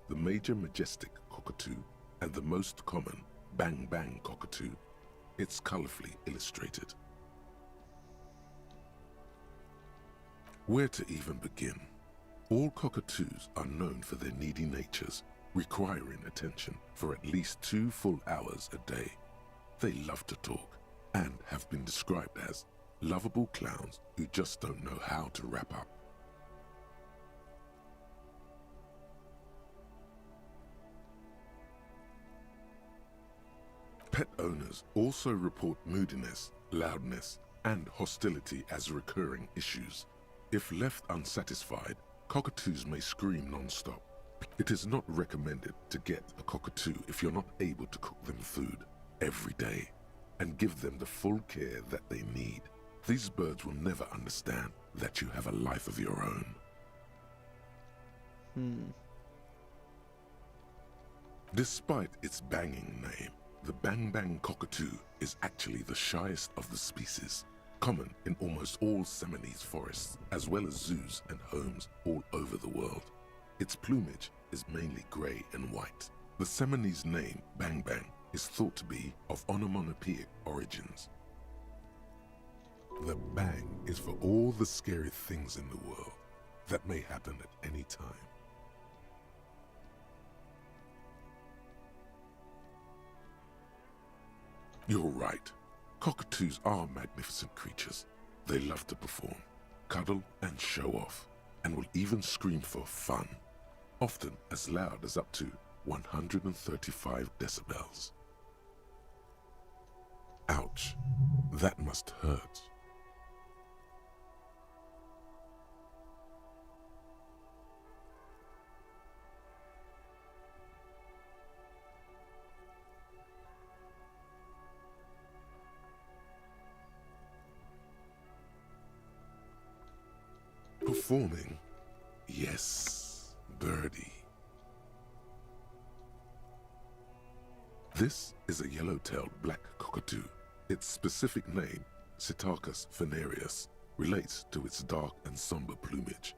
the major majestic cockatoo, and the most common bang bang cockatoo. It's colorfully illustrated. Where to even begin? All cockatoos are known for their needy natures, requiring attention for at least 2 full hours a day. They love to talk and have been described as lovable clowns who just don't know how to wrap up. Pet owners also report moodiness, loudness, and hostility as recurring issues. If left unsatisfied, cockatoos may scream non-stop. It is not recommended to get a cockatoo if you're not able to cook them food every day and give them the full care that they need. These birds will never understand that you have a life of your own. Despite its banging name, the bang bang cockatoo is actually the shyest of the species, common in almost all Seminoles forests, as well as zoos and homes all over the world. Its plumage is mainly grey and white. The Seminoles name bang bang is thought to be of onomatopoeic origins. The bang is for all the scary things in the world that may happen at any time. You're right. Cockatoos are magnificent creatures. They love to perform, cuddle and show off, and will even scream for fun, often as loud as up to 135 decibels. Ouch, that must hurt. Performing? Yes, birdie. This is a yellow-tailed black cockatoo. Its specific name, Psittacus venereus, relates to its dark and somber plumage.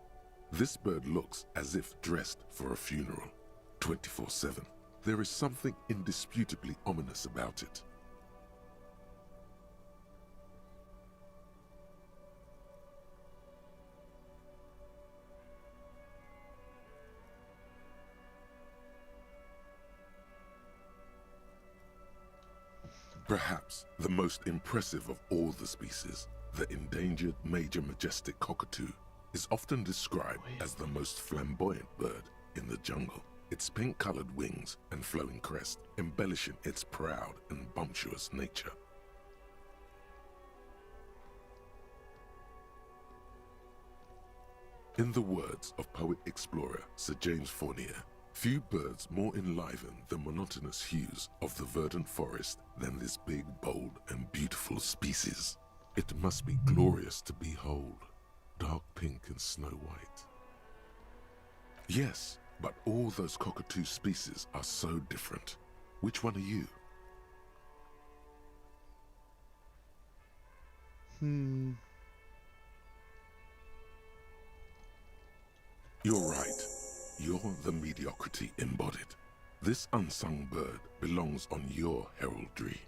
This bird looks as if dressed for a funeral, 24/7. There is something indisputably ominous about it. Perhaps the most impressive of all the species, the endangered major majestic cockatoo, is often described as the most flamboyant bird in the jungle. Its pink-colored wings and flowing crest embellishing its proud and bumptious nature. In the words of poet-explorer Sir James Fournier, few birds more enliven the monotonous hues of the verdant forest than this big, bold, and beautiful species. It must be glorious to behold, dark pink and snow white. Yes, but all those cockatoo species are so different. Which one are you? You're right. You're the mediocrity embodied. This unsung bird belongs on your heraldry.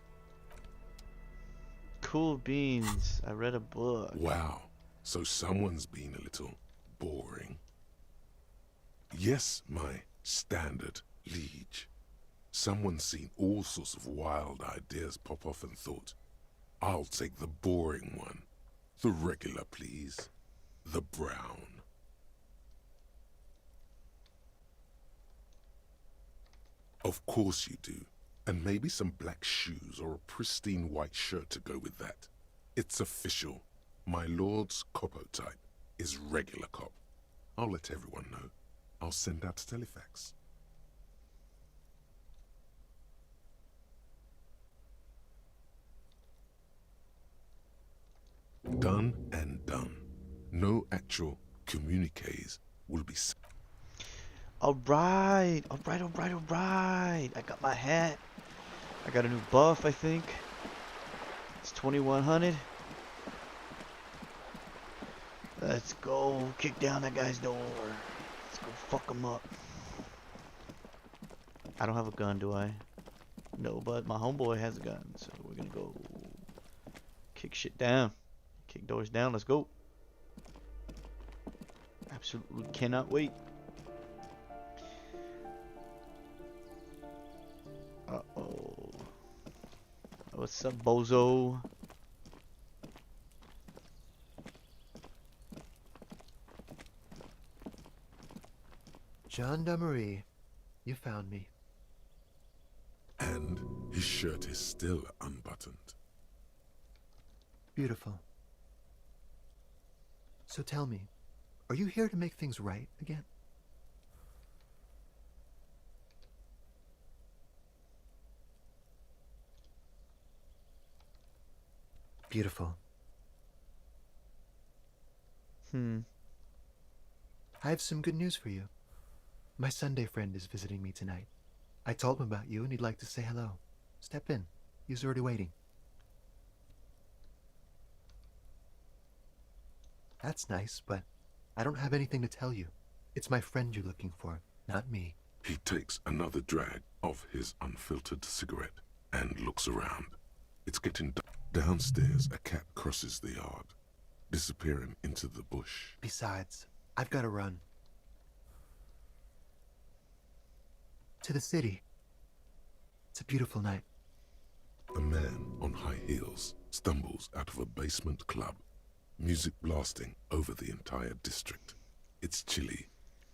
Cool beans. I read a book. Wow, so someone's been a little boring. Yes, my standard liege. Someone's seen all sorts of wild ideas pop off and thought, I'll take the boring one. The regular, please. The brown. Of course you do. And maybe some black shoes or a pristine white shirt to go with that. It's official. My lord's Copo type is regular cop. I'll let everyone know. I'll send out a telefax. Done and done. No actual communiques will be sent. Alright, alright. I got my hat. I got a new buff, I think. It's 2100. Let's go kick down that guy's door. Let's go fuck him up. I don't have a gun, do I? No, but my homeboy has a gun, so we're gonna go kick shit down. Kick doors down, let's go. Absolutely cannot wait. Uh-oh. What's up, bozo? Gendarmerie, you found me. And his shirt is still unbuttoned. Beautiful. So tell me, are you here to make things right again? Beautiful. I have some good news for you. My Sunday friend is visiting me tonight. I told him about you and he'd like to say hello. Step in. He's already waiting. That's nice, but I don't have anything to tell you. It's my friend you're looking for, not me. He takes another drag of his unfiltered cigarette and looks around. It's getting downstairs. A cat crosses the yard, disappearing into the bush. Besides, I've got to run. To the city. It's a beautiful night. A man on high heels stumbles out of a basement club, music blasting over the entire district. It's chilly,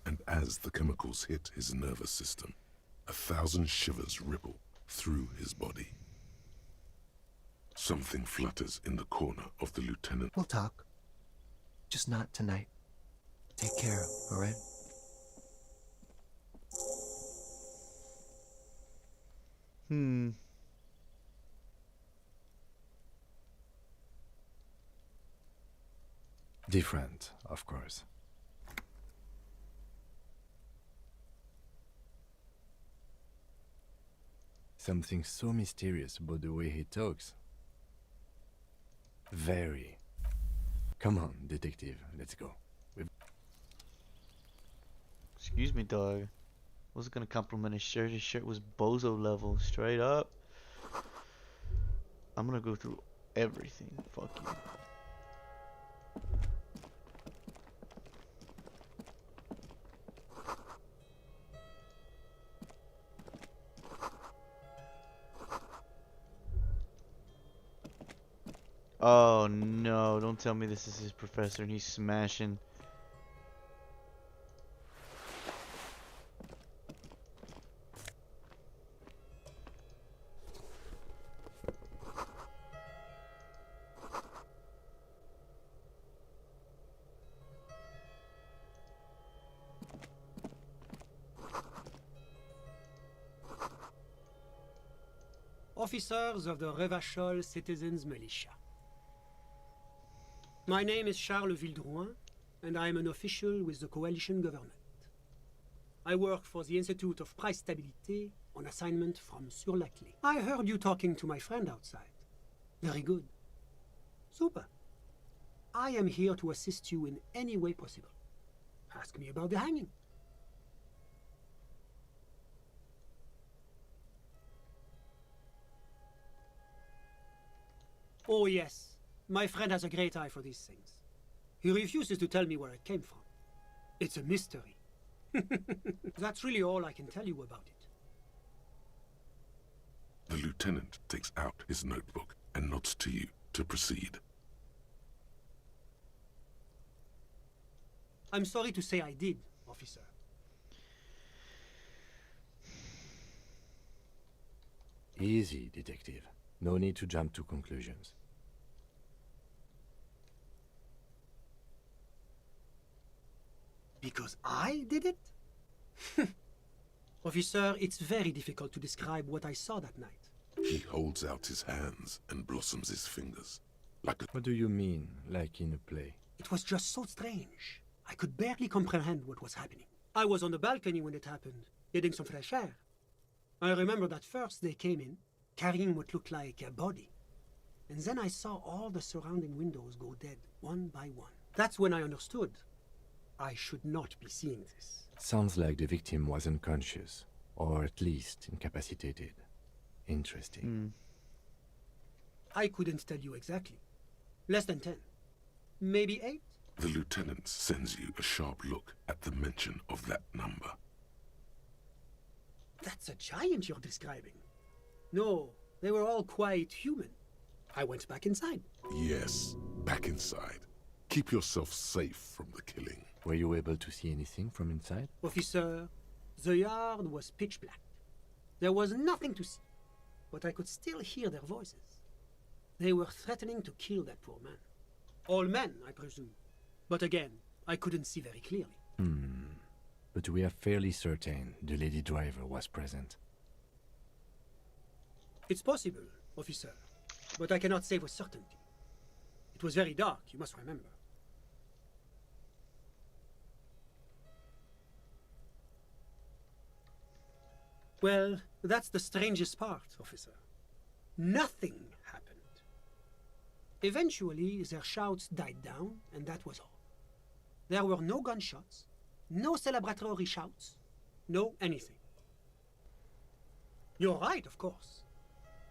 and as the chemicals hit his nervous system, 1,000 shivers ripple through his body. Something flutters in the corner of the lieutenant. We'll talk. Just not tonight. Take care, all right? Different, of course. Something so mysterious about the way he talks. Very. Come on, detective, let's go. Excuse me, dog. Wasn't gonna compliment his shirt. His shirt was bozo level, straight up. I'm gonna go through everything. Fuck you. Oh no, don't tell me this is his professor and he's smashing. Officers of the Revachol Citizens Militia. My name is Charles Vildrouin, and I am an official with the coalition government. I work for the Institute of Price Stabilité on assignment from Sur-la-Clé. I heard you talking to my friend outside. Very good. Super. I am here to assist you in any way possible. Ask me about the hanging. Oh, yes. My friend has a great eye for these things. He refuses to tell me where it came from. It's a mystery. That's really all I can tell you about it. The lieutenant takes out his notebook and nods to you to proceed. I'm sorry to say I did, officer. Easy, detective. No need to jump to conclusions. Because I did it? Officer, it's very difficult to describe what I saw that night. He holds out his hands and blossoms his fingers, like a... What do you mean, like in a play? It was just so strange. I could barely comprehend what was happening. I was on the balcony when it happened, getting some fresh air. I remember that first they came in, carrying what looked like a body. And then I saw all the surrounding windows go dead, one by one. That's when I understood. I should not be seeing this. Sounds like the victim was unconscious, or at least incapacitated. Interesting. I couldn't tell you exactly. Less than 10. Maybe 8? The lieutenant sends you a sharp look at the mention of that number. That's a giant you're describing. No, they were all quite human. I went back inside. Yes, back inside. Keep yourself safe from the killing. Were you able to see anything from inside? Officer, the yard was pitch black. There was nothing to see, but I could still hear their voices. They were threatening to kill that poor man. All men, I presume. But again, I couldn't see very clearly. But we are fairly certain the lady driver was present. It's possible, officer, but I cannot say with certainty. It was very dark, you must remember. Well, that's the strangest part, officer. Nothing happened. Eventually, their shouts died down, and that was all. There were no gunshots, no celebratory shouts, no anything. You're right, of course.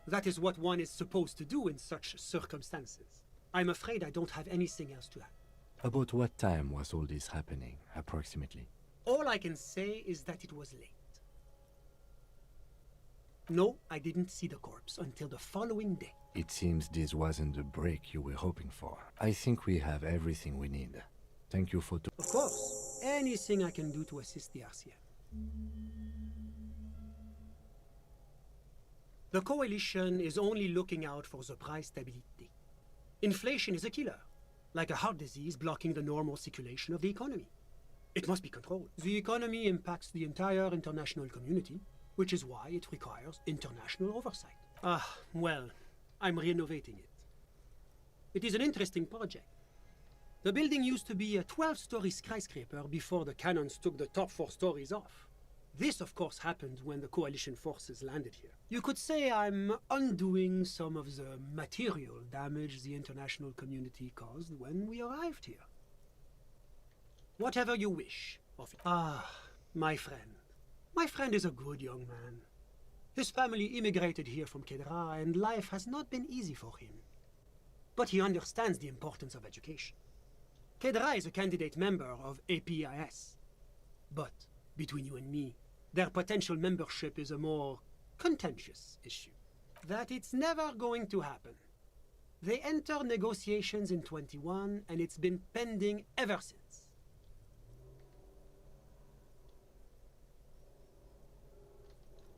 That is what one is supposed to do in such circumstances. I'm afraid I don't have anything else to add. About what time was all this happening, approximately? All I can say is that it was late. No, I didn't see the corpse until the following day. It seems this wasn't the break you were hoping for. I think we have everything we need. Thank you for... Of course. Anything I can do to assist the RCM. The Coalition is only looking out for the price stability. Inflation is a killer, like a heart disease blocking the normal circulation of the economy. It must be controlled. The economy impacts the entire international community, which is why it requires international oversight. Well, I'm renovating it. It is an interesting project. The building used to be a 12-story skyscraper before the cannons took the top 4 stories off. This, of course, happened when the Coalition forces landed here. You could say I'm undoing some of the material damage the international community caused when we arrived here. Whatever you wish, my friend. My friend is a good young man. His family immigrated here from Kedra, and life has not been easy for him. But he understands the importance of education. Kedra is a candidate member of APIS. But, between you and me, their potential membership is a more contentious issue. That it's never going to happen. They enter negotiations in 21, and it's been pending ever since.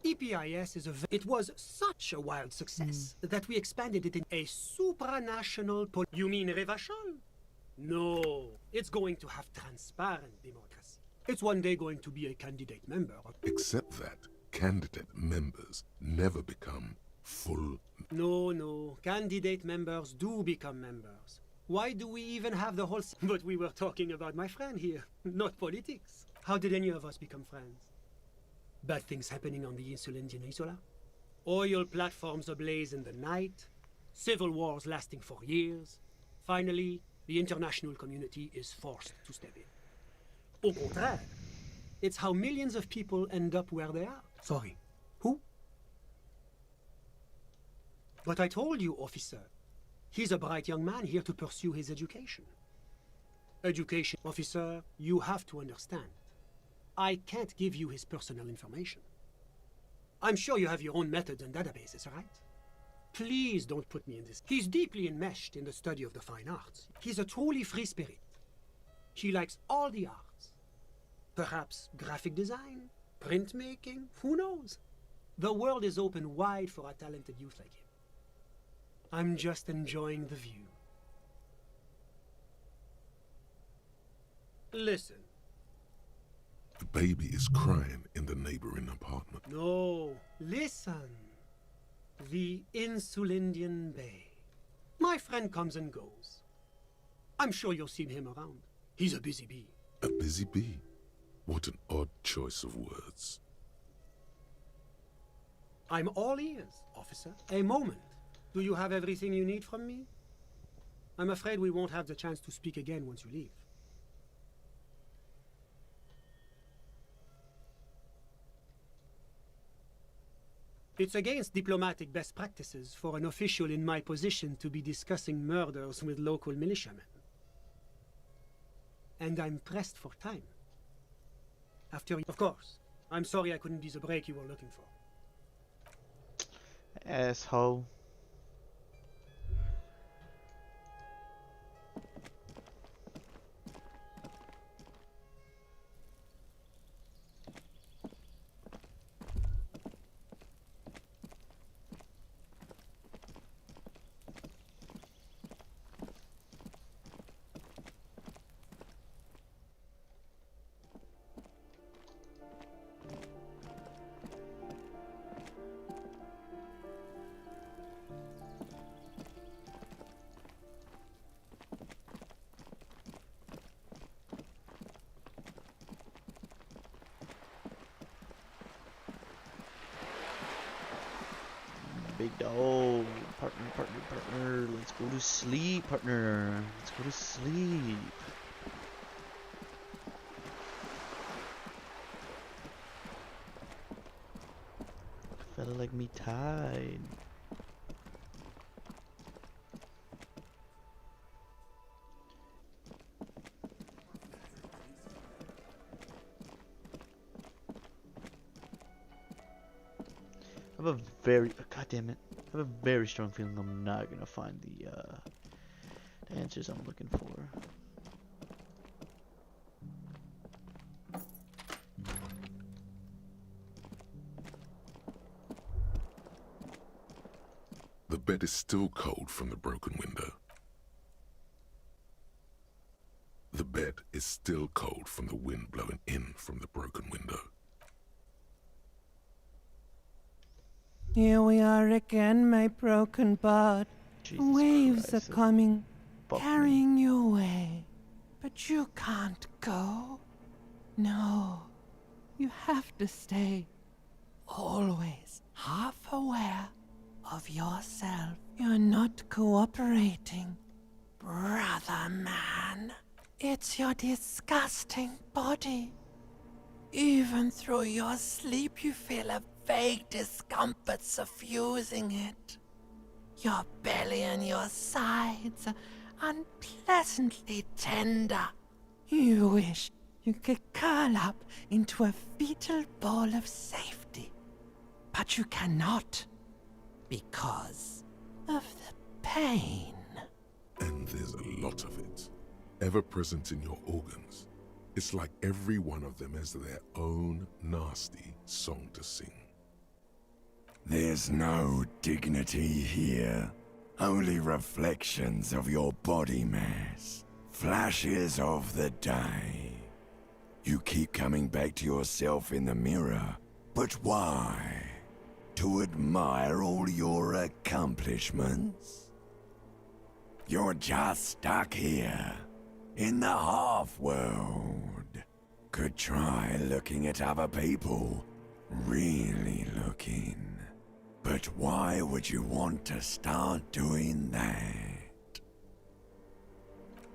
EPIS is it was such a wild success that we expanded it in a supranational You mean Revachol? No, it's going to have transparent democracy. It's one day going to be a candidate member. Except that candidate members never become full... No, candidate members do become members. Why do we even have the whole... But we were talking about my friend here, not politics. How did any of us become friends? Bad things happening on the Insulindian Peninsula? Oil platforms ablaze in the night? Civil wars lasting for years? Finally, the international community is forced to step in. Au contraire, it's how millions of people end up where they are. Sorry, who? But I told you, officer, He's a bright young man here to pursue his education. Education officer, you have to understand. I can't give you his personal information. I'm sure you have your own methods and databases, right? Please don't put me in this. He's deeply enmeshed in the study of the fine arts. He's a truly free spirit. He likes all the arts. Perhaps graphic design, printmaking, who knows? The world is open wide for a talented youth like him. I'm just enjoying the view. Listen. The baby is crying in the neighboring apartment. No, listen. The Insulindian Bay. My friend comes and goes. I'm sure you'll see him around. He's a busy bee. A busy bee? What an odd choice of words. I'm all ears, officer. A moment. Do you have everything you need from me? I'm afraid we won't have the chance to speak again once you leave. It's against diplomatic best practices for an official in my position to be discussing murders with local militiamen. And I'm pressed for time. Of course, I'm sorry I couldn't be the break you were looking for. Asshole. Big dog, partner, let's go to sleep, partner, let's go to sleep. Fella like me tired. I have a very, god damn it, I have a very strong feeling I'm not gonna find the answers I'm looking for. The bed is still cold from the broken window. The bed is still cold from the wind blowing in from the broken window. Here we are again, my broken bud. Waves are coming, carrying you away. But you can't go. No, you have to stay. Always half aware of yourself. You're not cooperating, brother man. It's your disgusting body. Even through your sleep you feel a vague discomfort suffusing it. Your belly and your sides are unpleasantly tender. You wish you could curl up into a fetal ball of safety. But you cannot, because of the pain. And there's a lot of it, ever present in your organs. It's like every one of them has their own nasty song to sing. There's no dignity here. Only reflections of your body mass. Flashes of the day. You keep coming back to yourself in the mirror. But why? To admire all your accomplishments? You're just stuck here, in the half-world. Could try looking at other people. Really looking. But why would you want to start doing that?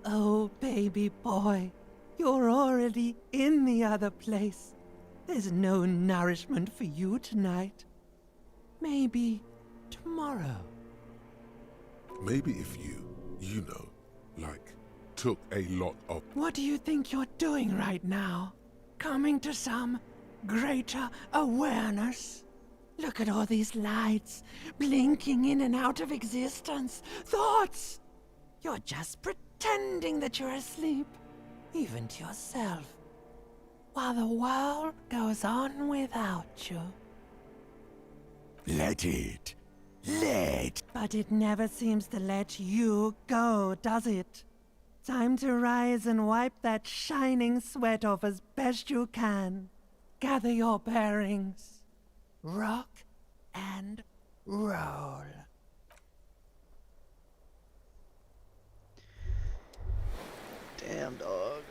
Oh, baby boy, you're already in the other place. There's no nourishment for you tonight. Maybe tomorrow. Maybe if you know, like, took a lot of... What do you think you're doing right now? Coming to some greater awareness? Look at all these lights, blinking in and out of existence. Thoughts! You're just pretending that you're asleep, even to yourself, while the world goes on without you. Let it. But it never seems to let you go, does it? Time to rise and wipe that shining sweat off as best you can. Gather your bearings. Rock and roll. Damn, dog.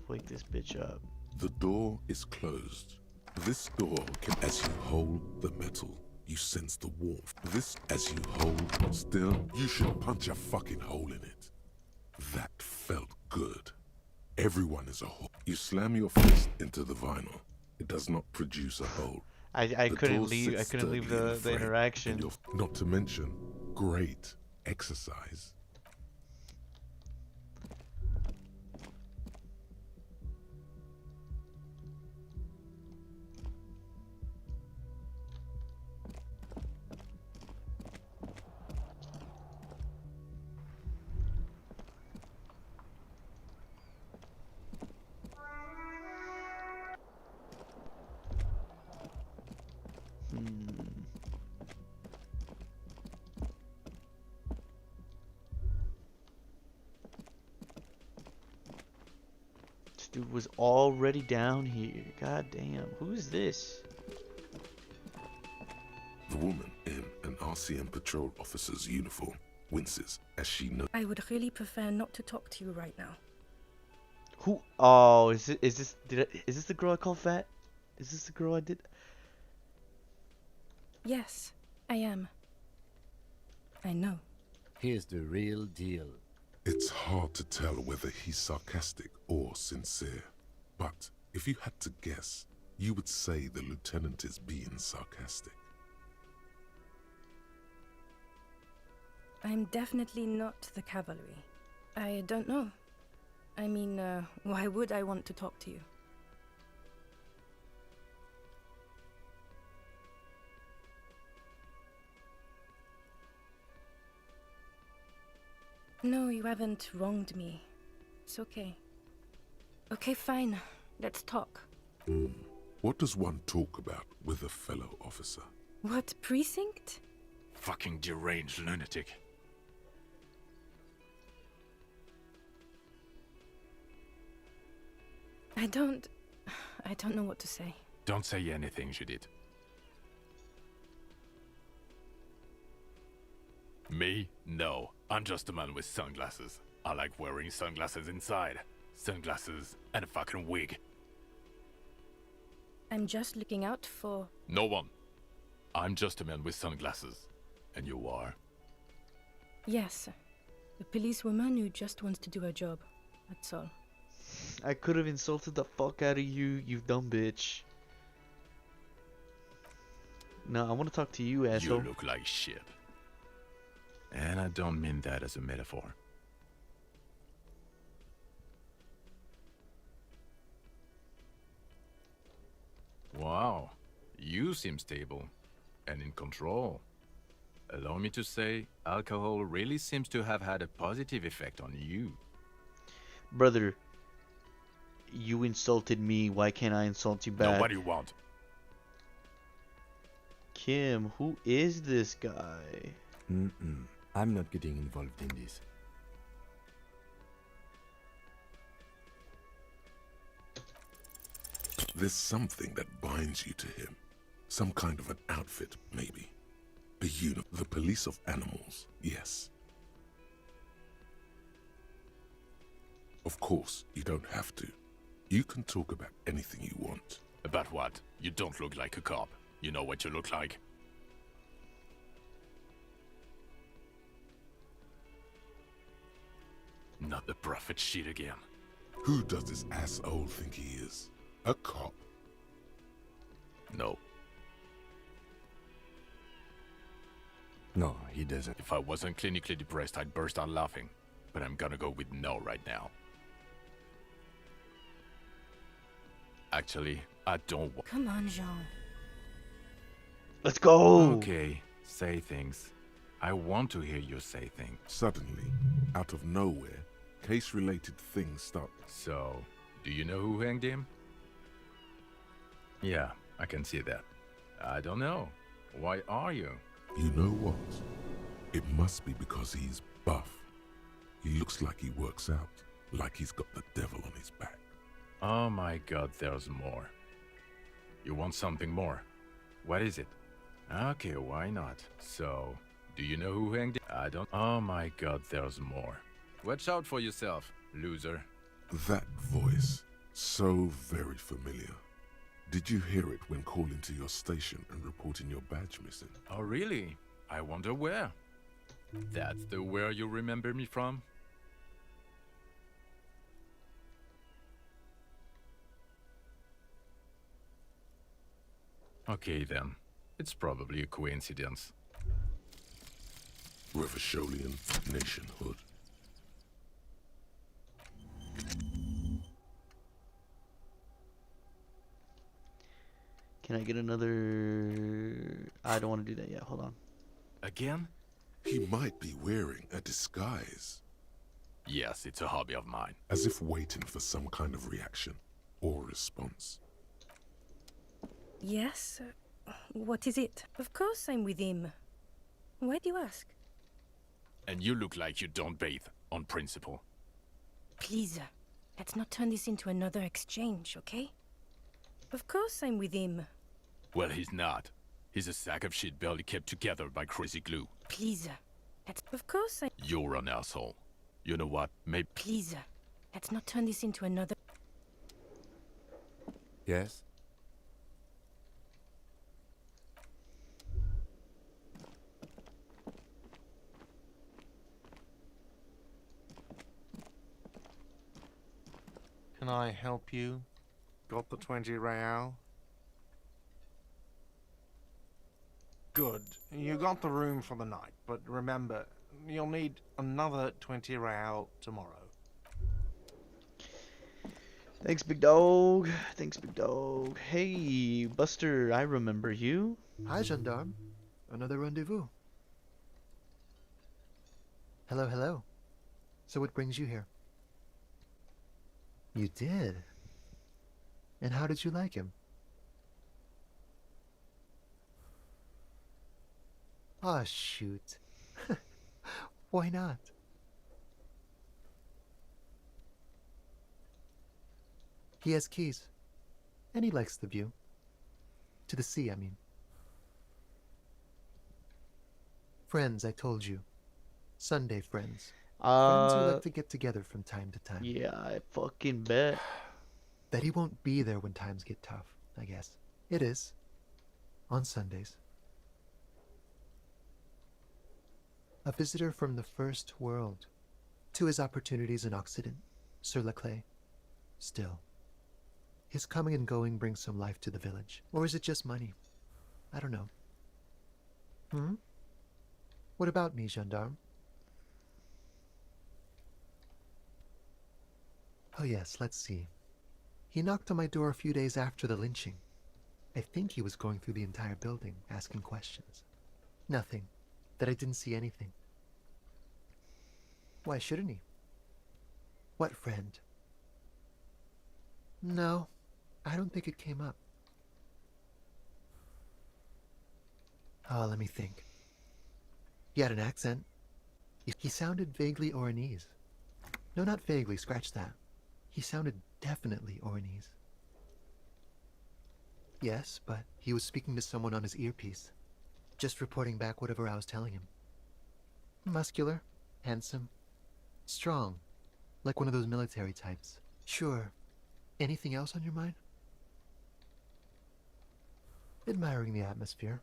Wake this bitch up. The door is closed. This door can, as you hold the metal, you sense the warmth. This, as you hold still, you should punch a fucking hole in it. That felt good. Everyone is a hole. You slam your fist into the vinyl. It does not produce a hole. I The couldn't door leave. I sits couldn't leave sturdily in the frame, interaction. and not to mention, great exercise. This dude was already down here. God damn. Who's this? The woman in an RCM patrol officer's uniform winces as she knows. I would really prefer not to talk to you right now. Who? Oh, is this the girl I called fat? Is this the girl I did? Yes, I am. I know. Here's the real deal. It's hard to tell whether he's sarcastic or sincere. But if you had to guess, you would say the lieutenant is being sarcastic. I'm definitely not the cavalry. I don't know. I mean, why would I want to talk to you? No, you haven't wronged me. It's okay. Okay, fine. Let's talk. What does one talk about with a fellow officer? What precinct? Fucking deranged lunatic. I don't know what to say. Don't say anything, Judith. Me? No. I'm just a man with sunglasses. I like wearing sunglasses inside. Sunglasses and a fucking wig. I'm just looking out for... No one. I'm just a man with sunglasses. And you are? Yes. A policewoman who just wants to do her job. That's all. I could have insulted the fuck out of you, you dumb bitch. No, I want to talk to you, asshole. You look like shit. And I don't mean that as a metaphor. Wow, you seem stable and in control. Allow me to say, alcohol really seems to have had a positive effect on you. Brother, you insulted me, why can't I insult you back? Now, what do you want? Kim, who is this guy? I'm not getting involved in this. There's something that binds you to him. Some kind of an outfit, maybe. A unit. The police of animals, yes. Of course, you don't have to. You can talk about anything you want. About what? You don't look like a cop. You know what you look like. Not the prophet shit again. Who does this asshole think he is? A cop? No. No, he doesn't. If I wasn't clinically depressed, I'd burst out laughing. But I'm gonna go with no right now. Actually, I don't want. Come on, Jean. Let's go! Okay, say things. I want to hear you say things. Suddenly, out of nowhere, case-related things start. So, do you know who hanged him? Yeah, I can see that. I don't know. Why are you? You know what? It must be because he's buff. He looks like he works out, like he's got the devil on his back. Oh my god, there's more. You want something more? What is it? Okay, why not? So, do you know who hanged him? I don't. Oh my god, there's more. Watch out for yourself, loser. That voice, so very familiar. Did you hear it when calling to your station and reporting your badge missing? Oh really? I wonder where. That's the where you remember me from? Okay then. It's probably a coincidence. Revacholian nationhood. Can I get another... I don't want to do that yet. Hold on. Again? He might be wearing a disguise. Yes, it's a hobby of mine. As if waiting for some kind of reaction or response. Yes? What is it? Of course I'm with him. Why do you ask? And you look like you don't bathe, on principle. Please, let's not turn this into another exchange, okay? Of course I'm with him. Well, he's not. He's a sack of shit barely kept together by crazy glue. Please, let's... Of course I... You're an asshole. You know what? Maybe... Please, let's not turn this into another... Yes? Can I help you? Got the 20 real? Good. You got the room for the night, but remember, you'll need another 20 real tomorrow. Thanks, big dog. Thanks, big dog. Hey, Buster, I remember you. Hi, gendarme. Another rendezvous. Hello, hello. So what brings you here? You did? And how did you like him? Ah, shoot. Why not? He has keys. And he likes the view. To the sea, I mean. Friends, I told you. Sunday friends. Friends who like to get together from time to time. Yeah, I fucking bet. Bet he won't be there when times get tough, I guess. It is. On Sundays. A visitor from the first world. To his opportunities in Occident. Sur la clé. Still. His coming and going brings some life to the village. Or is it just money? I don't know. Hmm? What about me, gendarme? Oh yes, let's see. He knocked on my door a few days after the lynching. I think he was going through the entire building, asking questions. Nothing. That I didn't see anything. Why shouldn't he? What friend? No, I don't think it came up. Oh, let me think. He had an accent. He sounded vaguely Oranese. No, not vaguely, scratch that. He sounded definitely Oranese. Yes, but he was speaking to someone on his earpiece. Just reporting back whatever I was telling him. Muscular, handsome, strong, Like one of those military types. Sure. Anything else on your mind? Admiring the atmosphere.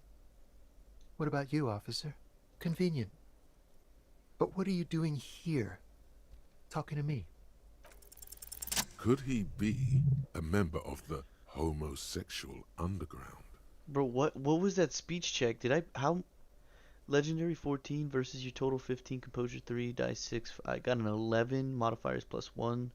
What about you, officer? Convenient. But what are you doing here? Talking to me? Could he be a member of the homosexual underground? Bro, what was that speech check? How legendary 14 versus your total 15, composure 3, die 6. I got an 11, modifiers +1.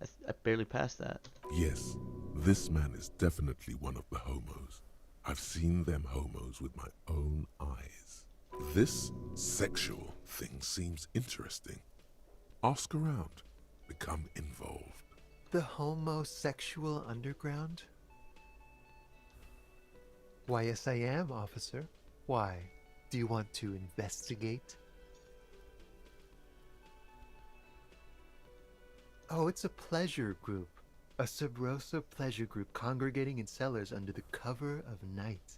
I barely passed that. Yes, this man is definitely one of the homos. I've seen them homos with my own eyes. This sexual thing seems interesting. Ask around. Become involved. The homosexual underground? Why, yes I am, officer. Why? Do you want to investigate? Oh, it's a pleasure group. A Sub Rosa pleasure group congregating in cellars under the cover of night.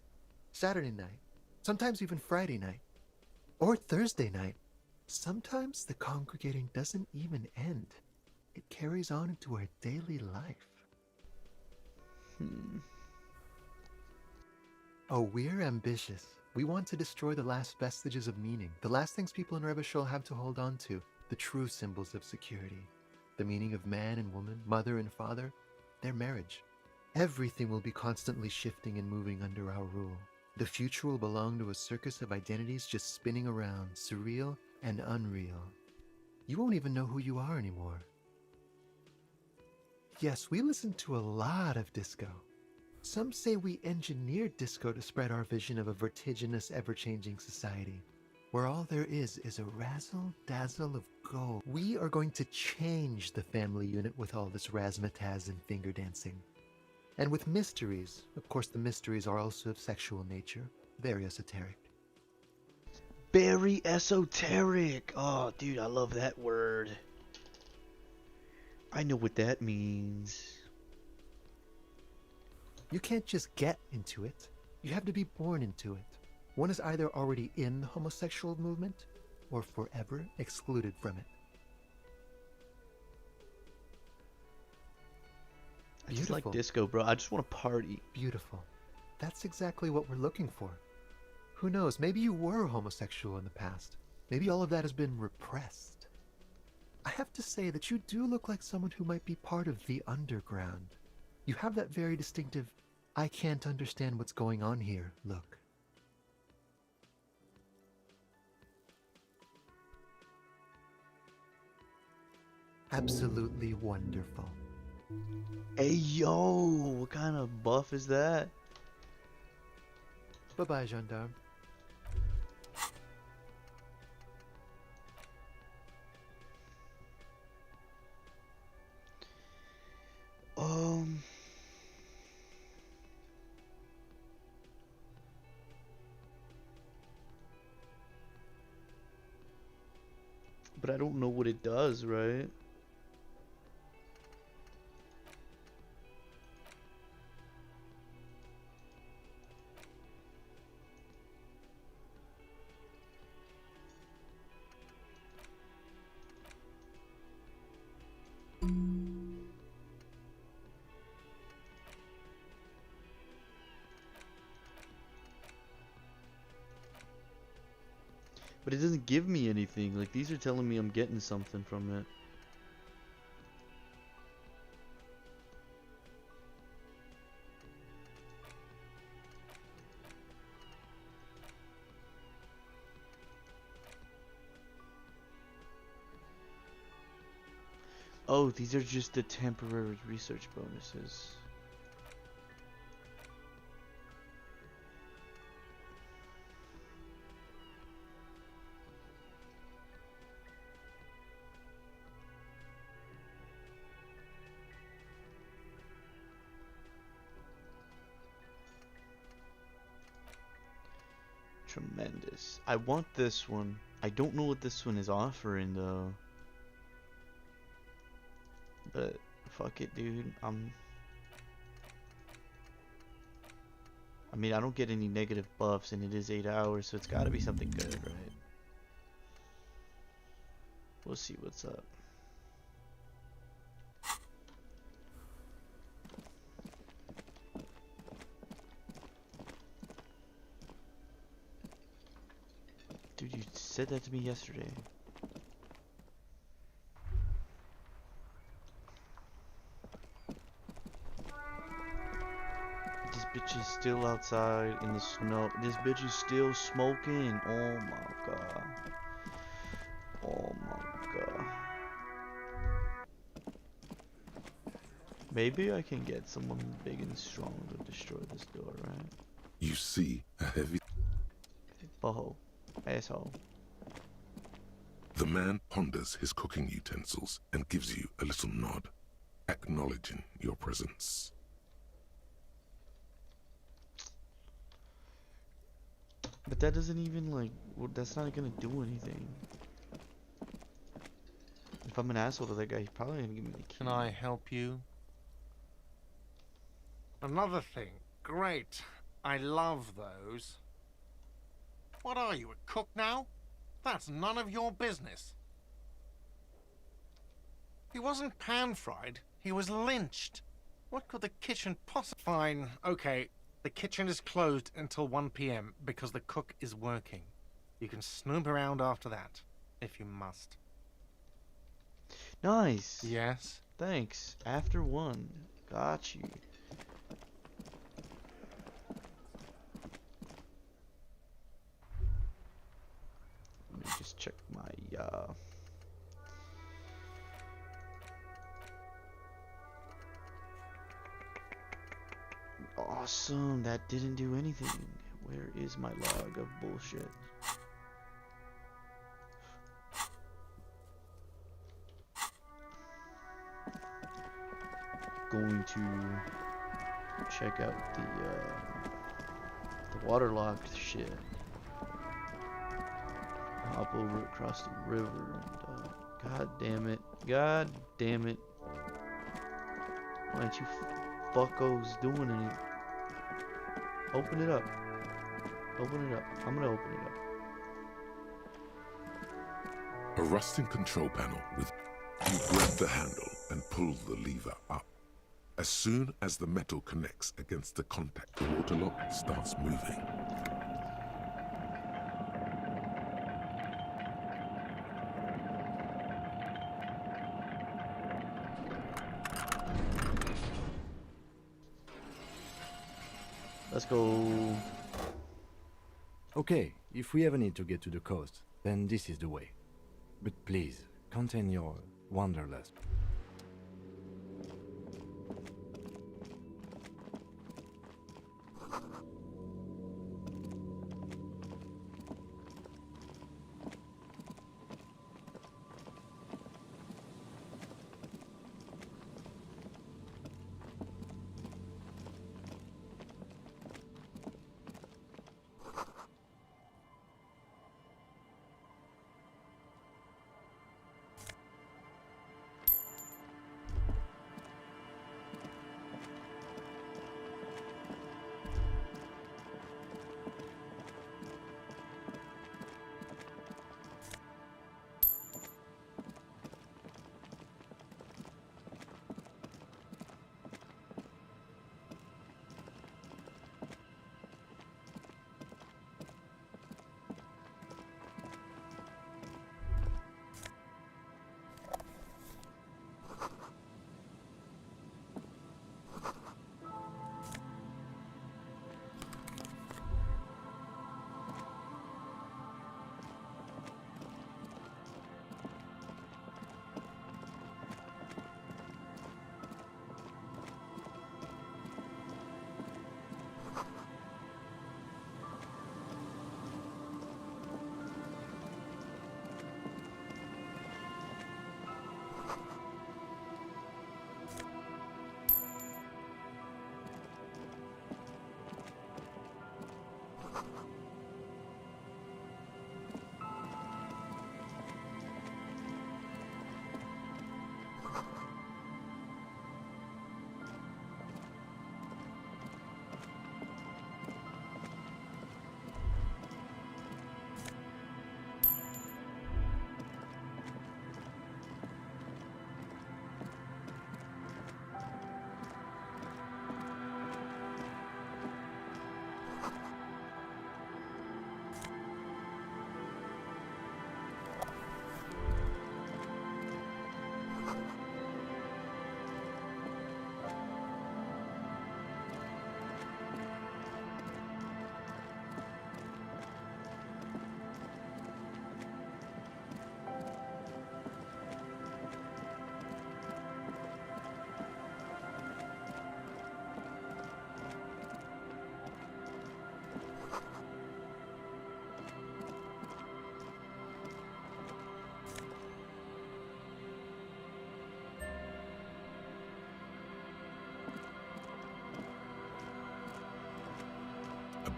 Saturday night. Sometimes even Friday night. Or Thursday night. Sometimes the congregating doesn't even end. It carries on into our daily life. Oh, we're ambitious. We want to destroy the last vestiges of meaning, the last things people in Revachol have to hold on to, the true symbols of security. The meaning of man and woman, mother and father, their marriage. Everything will be constantly shifting and moving under our rule. The future will belong to a circus of identities just spinning around, surreal and unreal. You won't even know who you are anymore. Yes, we listen to a lot of disco. Some say we engineered disco to spread our vision of a vertiginous, ever-changing society, where all there is a razzle-dazzle of gold. We are going to change the family unit with all this razzmatazz and finger dancing. And with mysteries. Of course, the mysteries are also of sexual nature, very esoteric. Very esoteric. Oh, dude, I love that word. I know what that means. You can't just get into it. You have to be born into it. One is either already in the homosexual movement or forever excluded from it. I just like disco, bro. I just want to party. Beautiful. That's exactly what we're looking for. Who knows? Maybe you were homosexual in the past. Maybe all of that has been repressed. I have to say that you do look like someone who might be part of the underground. You have that very distinctive, I can't understand what's going on here look. Absolutely wonderful. Hey, yo, what kind of buff is that? Bye-bye, gendarme. But I don't know what it does, right? But it doesn't give me anything. Like, these are telling me I'm getting something from it. Oh, these are just the temporary research bonuses. Tremendous. I want this one. I don't know what this one is offering though. But fuck it, dude. I mean, I don't get any negative buffs and it is 8 hours, so it's gotta be something good, right? We'll see what's up. Dude, you said that to me yesterday. This bitch is still outside in the snow. This bitch is still smoking. Oh my god. Oh my god. Maybe I can get someone big and strong to destroy this door, right? You see a heavy... Boho. Asshole. The man ponders his cooking utensils and gives you a little nod, acknowledging your presence. But that doesn't even like, well, that's not gonna do anything. If I'm an asshole to that guy, he's probably gonna give me the key. Can I help you? Another thing. Great. I love those. What are you, a cook now? That's none of your business. He wasn't pan-fried. He was lynched. What could the kitchen possibly... Fine. Okay. The kitchen is closed until 1 p.m. because the cook is working. You can snoop around after that, if you must. Nice. Yes? Thanks. After 1. Got you. Let me just check my, Awesome. That didn't do anything. Where is my log of bullshit? Going to check out the waterlogged shit. Hop over across the river and god damn it. God damn it. Why aren't you fuckos doing anything? Open it up. Open it up. I'm gonna open it up. A rusting control panel with... You grab the handle and pull the lever up. As soon as the metal connects against the contact, the water lock starts moving. Let's go. Okay, if we ever need to get to the coast, then this is the way. But please, contain your wanderlust.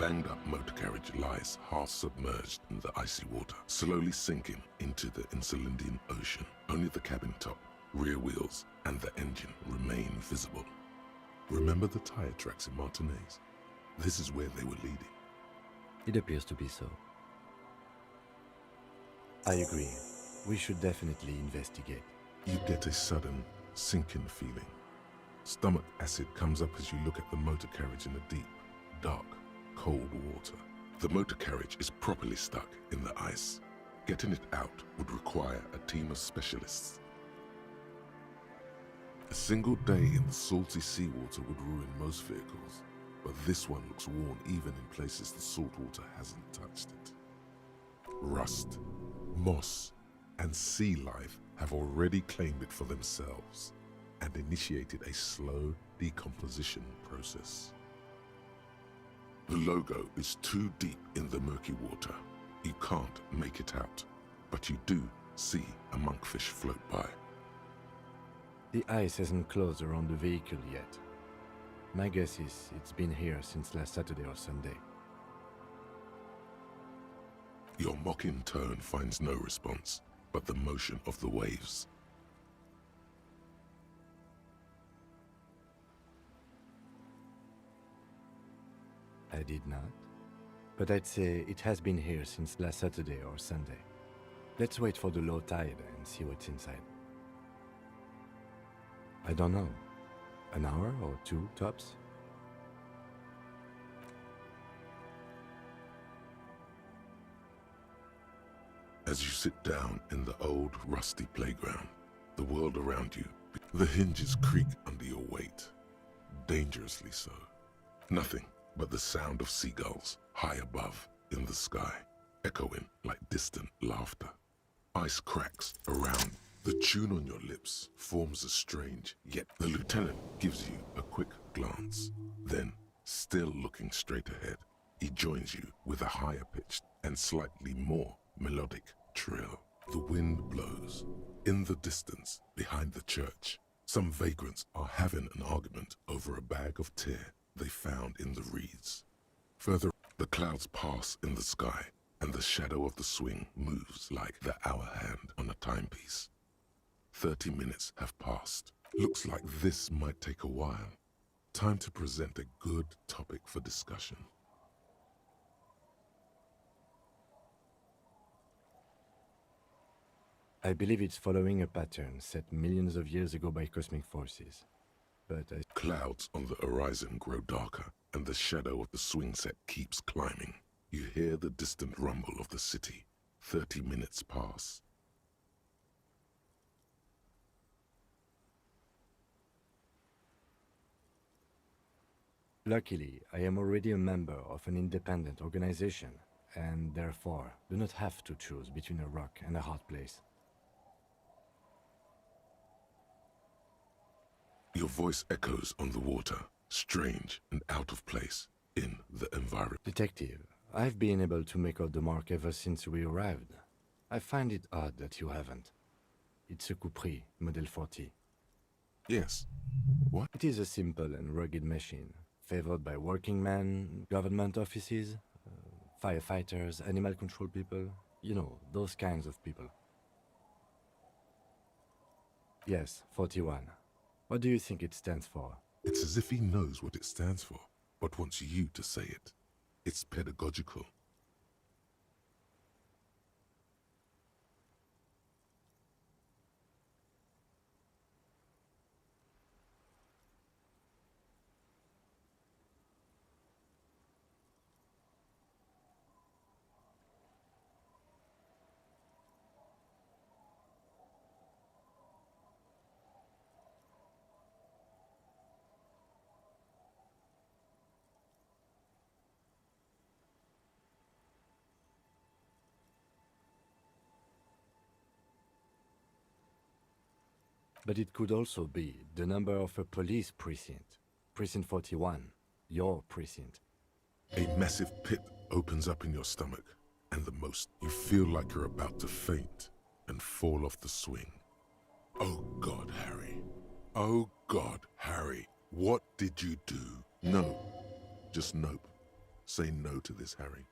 banged-up motor carriage lies half-submerged in the icy water, slowly sinking into the Insulindian Ocean. Only the cabin top, rear wheels, and the engine remain visible. Remember the tire tracks in Martinez? This is where they were leading. It appears to be so. I agree. We should definitely investigate. You get a sudden, sinking feeling. Stomach acid comes up as you look at the motor carriage in the deep, dark, cold water. The motor carriage is properly stuck in the ice. Getting it out would require a team of specialists. A single day in the salty seawater would ruin most vehicles, but this one looks worn even in places the salt water hasn't touched it. Rust, moss, and sea life have already claimed it for themselves and initiated a slow decomposition process. The logo is too deep in the murky water. You can't make it out, but you do see a monkfish float by. The ice hasn't closed around the vehicle yet. My guess is it's been here since last Saturday or Sunday. Your mocking tone finds no response, but the motion of the waves. I did not. But I'd say it has been here since last Saturday or Sunday. Let's wait for the low tide and see what's inside. I don't know. An hour or two, tops? As you sit down in the old, rusty playground, the world around you, the hinges creak under your weight. Dangerously so. Nothing but the sound of seagulls high above in the sky, echoing like distant laughter. Ice cracks around. The tune on your lips forms a strange, yet the lieutenant gives you a quick glance. Then, still looking straight ahead, he joins you with a higher pitched and slightly more melodic trill. The wind blows. In the distance, behind the church, some vagrants are having an argument over a bag of tear they found in the reeds. Further, the clouds pass in the sky, and the shadow of the swing moves like the hour hand on a timepiece. 30 minutes have passed. Looks like this might take a while. Time to present a good topic for discussion. I believe it's following a pattern set millions of years ago by cosmic forces. But Clouds on the horizon grow darker, and the shadow of the swing set keeps climbing. You hear the distant rumble of the city. 30 minutes pass. Luckily, I am already a member of an independent organization, and therefore do not have to choose between a rock and a hard place. Your voice echoes on the water, strange and out of place in the environment. Detective, I've been able to make out the mark ever since we arrived. I find it odd that you haven't. It's a Coupri, Model 40. Yes. What? It is a simple and rugged machine, favored by working men, government offices, firefighters, animal control people, you know, those kinds of people. Yes, 41. What do you think it stands for? It's as if he knows what it stands for, but wants you to say it. It's pedagogical. But it could also be the number of a police precinct. Precinct 41. Your precinct. A massive pit opens up in your stomach, and you feel like you're about to faint and fall off the swing. Oh God, Harry. Oh God, Harry. What did you do? No. Just nope. say no to this, Harry.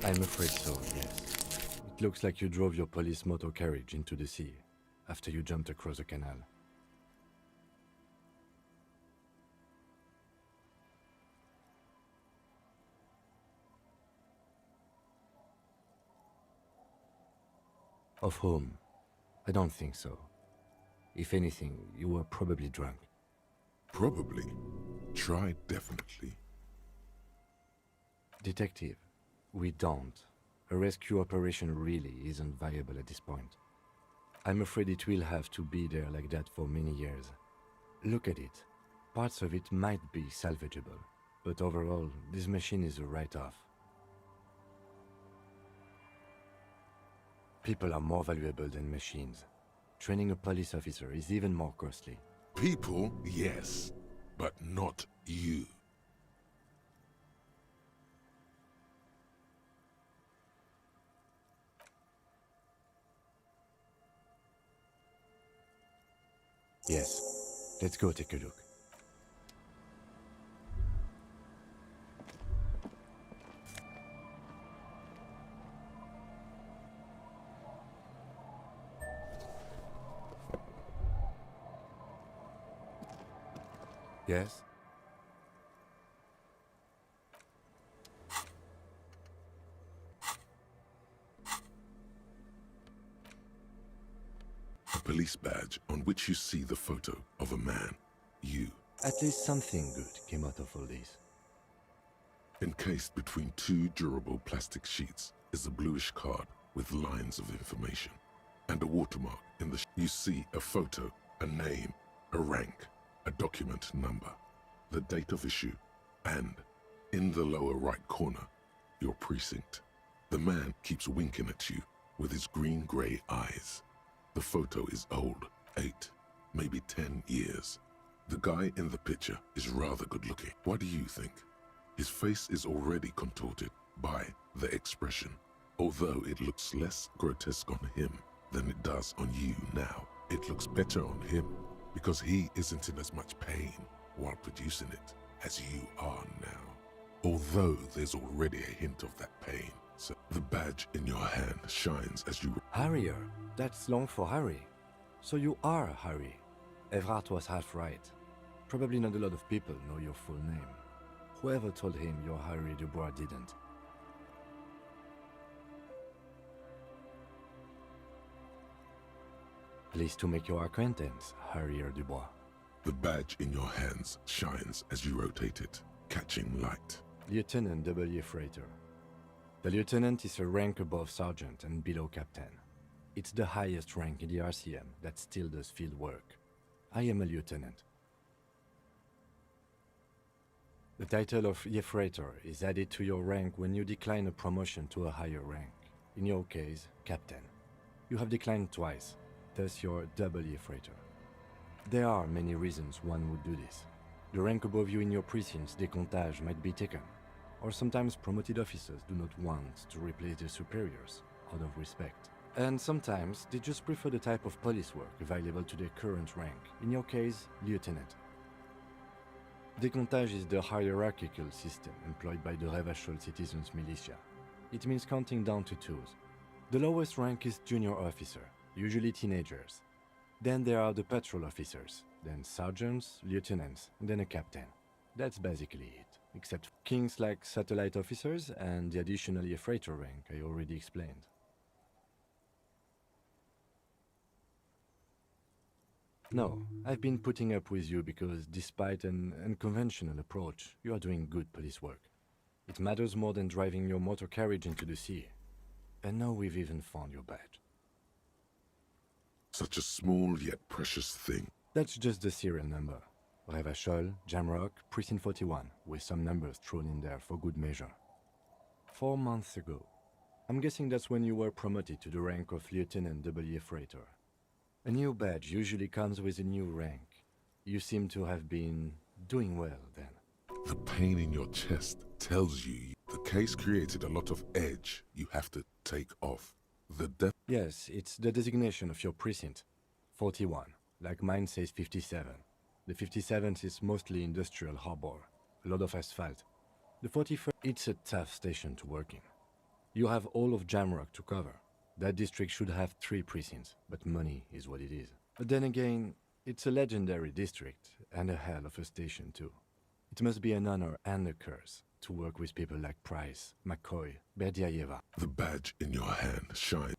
I'm afraid so, yes. It looks like you drove your police motor carriage into the sea after you jumped across the canal. Of whom? I don't think so. If anything, you were probably drunk. Probably. Tried definitely. Detective, we don't. A rescue operation really isn't viable at this point. I'm afraid it will have to be there like that for many years. Look at it. Parts of it might be salvageable, but overall, this machine is a write-off. People are more valuable than machines. Training a police officer is even more costly. People, yes, but not you. Yes, let's go take a look. Yes? A police badge on which you see the photo of a man. You. At least something good came out of all this. Encased between two durable plastic sheets is a bluish card with lines of information. And a watermark in the you see a photo, a name, a rank, a document number, the date of issue, and, in the lower right corner, your precinct. The man keeps winking at you with his green-grey eyes. The photo is old, 8, maybe 10 years. The guy in the picture is rather good-looking. What do you think? His face is already contorted by the expression, although it looks less grotesque on him than it does on you now. It looks better on him because he isn't in as much pain while producing it as you are now. Although there's already a hint of that pain. So the badge in your hand shines as you... Harrier. That's long for Harry. So you are Harry. Evrard was half right. Probably not a lot of people know your full name. Whoever told him you're Harry Dubois didn't. Pleased to make your acquaintance, Harrier Dubois. The badge in your hands shines as you rotate it, catching light. Lieutenant W. Freighter. The lieutenant is a rank above sergeant and below captain. It's the highest rank in the RCM that still does field work. I am a lieutenant. The title of Freighter is added to your rank when you decline a promotion to a higher rank. In your case, captain. You have declined twice, thus you're W. Freighter. There are many reasons one would do this. The rank above you in your precinct's decomptage might be taken, or sometimes promoted officers do not want to replace their superiors out of respect. And sometimes they just prefer the type of police work available to their current rank, in your case, lieutenant. Decomptage is the hierarchical system employed by the Revachol Citizens Militia. It means counting down to 2s. The lowest rank is junior officer, usually teenagers. Then there are the patrol officers, then sergeants, lieutenants, and then a captain. That's basically it, except kings like satellite officers and the additional freighter rank I already explained. No, I've been putting up with you because despite an unconventional approach, you are doing good police work. It matters more than driving your motor carriage into the sea. And now we've even found your badge. Such a small yet precious thing. That's just the serial number. Revachol, Jamrock, Precinct 41, with some numbers thrown in there for good measure. 4 months ago. I'm guessing that's when you were promoted to the rank of Lieutenant W. Freighter. A new badge usually comes with a new rank. You seem to have been doing well then. The pain in your chest tells you the case created a lot of edge you have to take off. Yes, it's the designation of your precinct. 41, like mine says 57. The 57th is mostly industrial harbor, a lot of asphalt. The 41st, it's a tough station to work in. You have all of Jamrock to cover. That district should have 3 precincts, but money is what it is. But then again, it's a legendary district, and a hell of a station too. It must be an honor and a curse to work with people like Price, McCoy, Berdiaeva. The badge in your hand shines.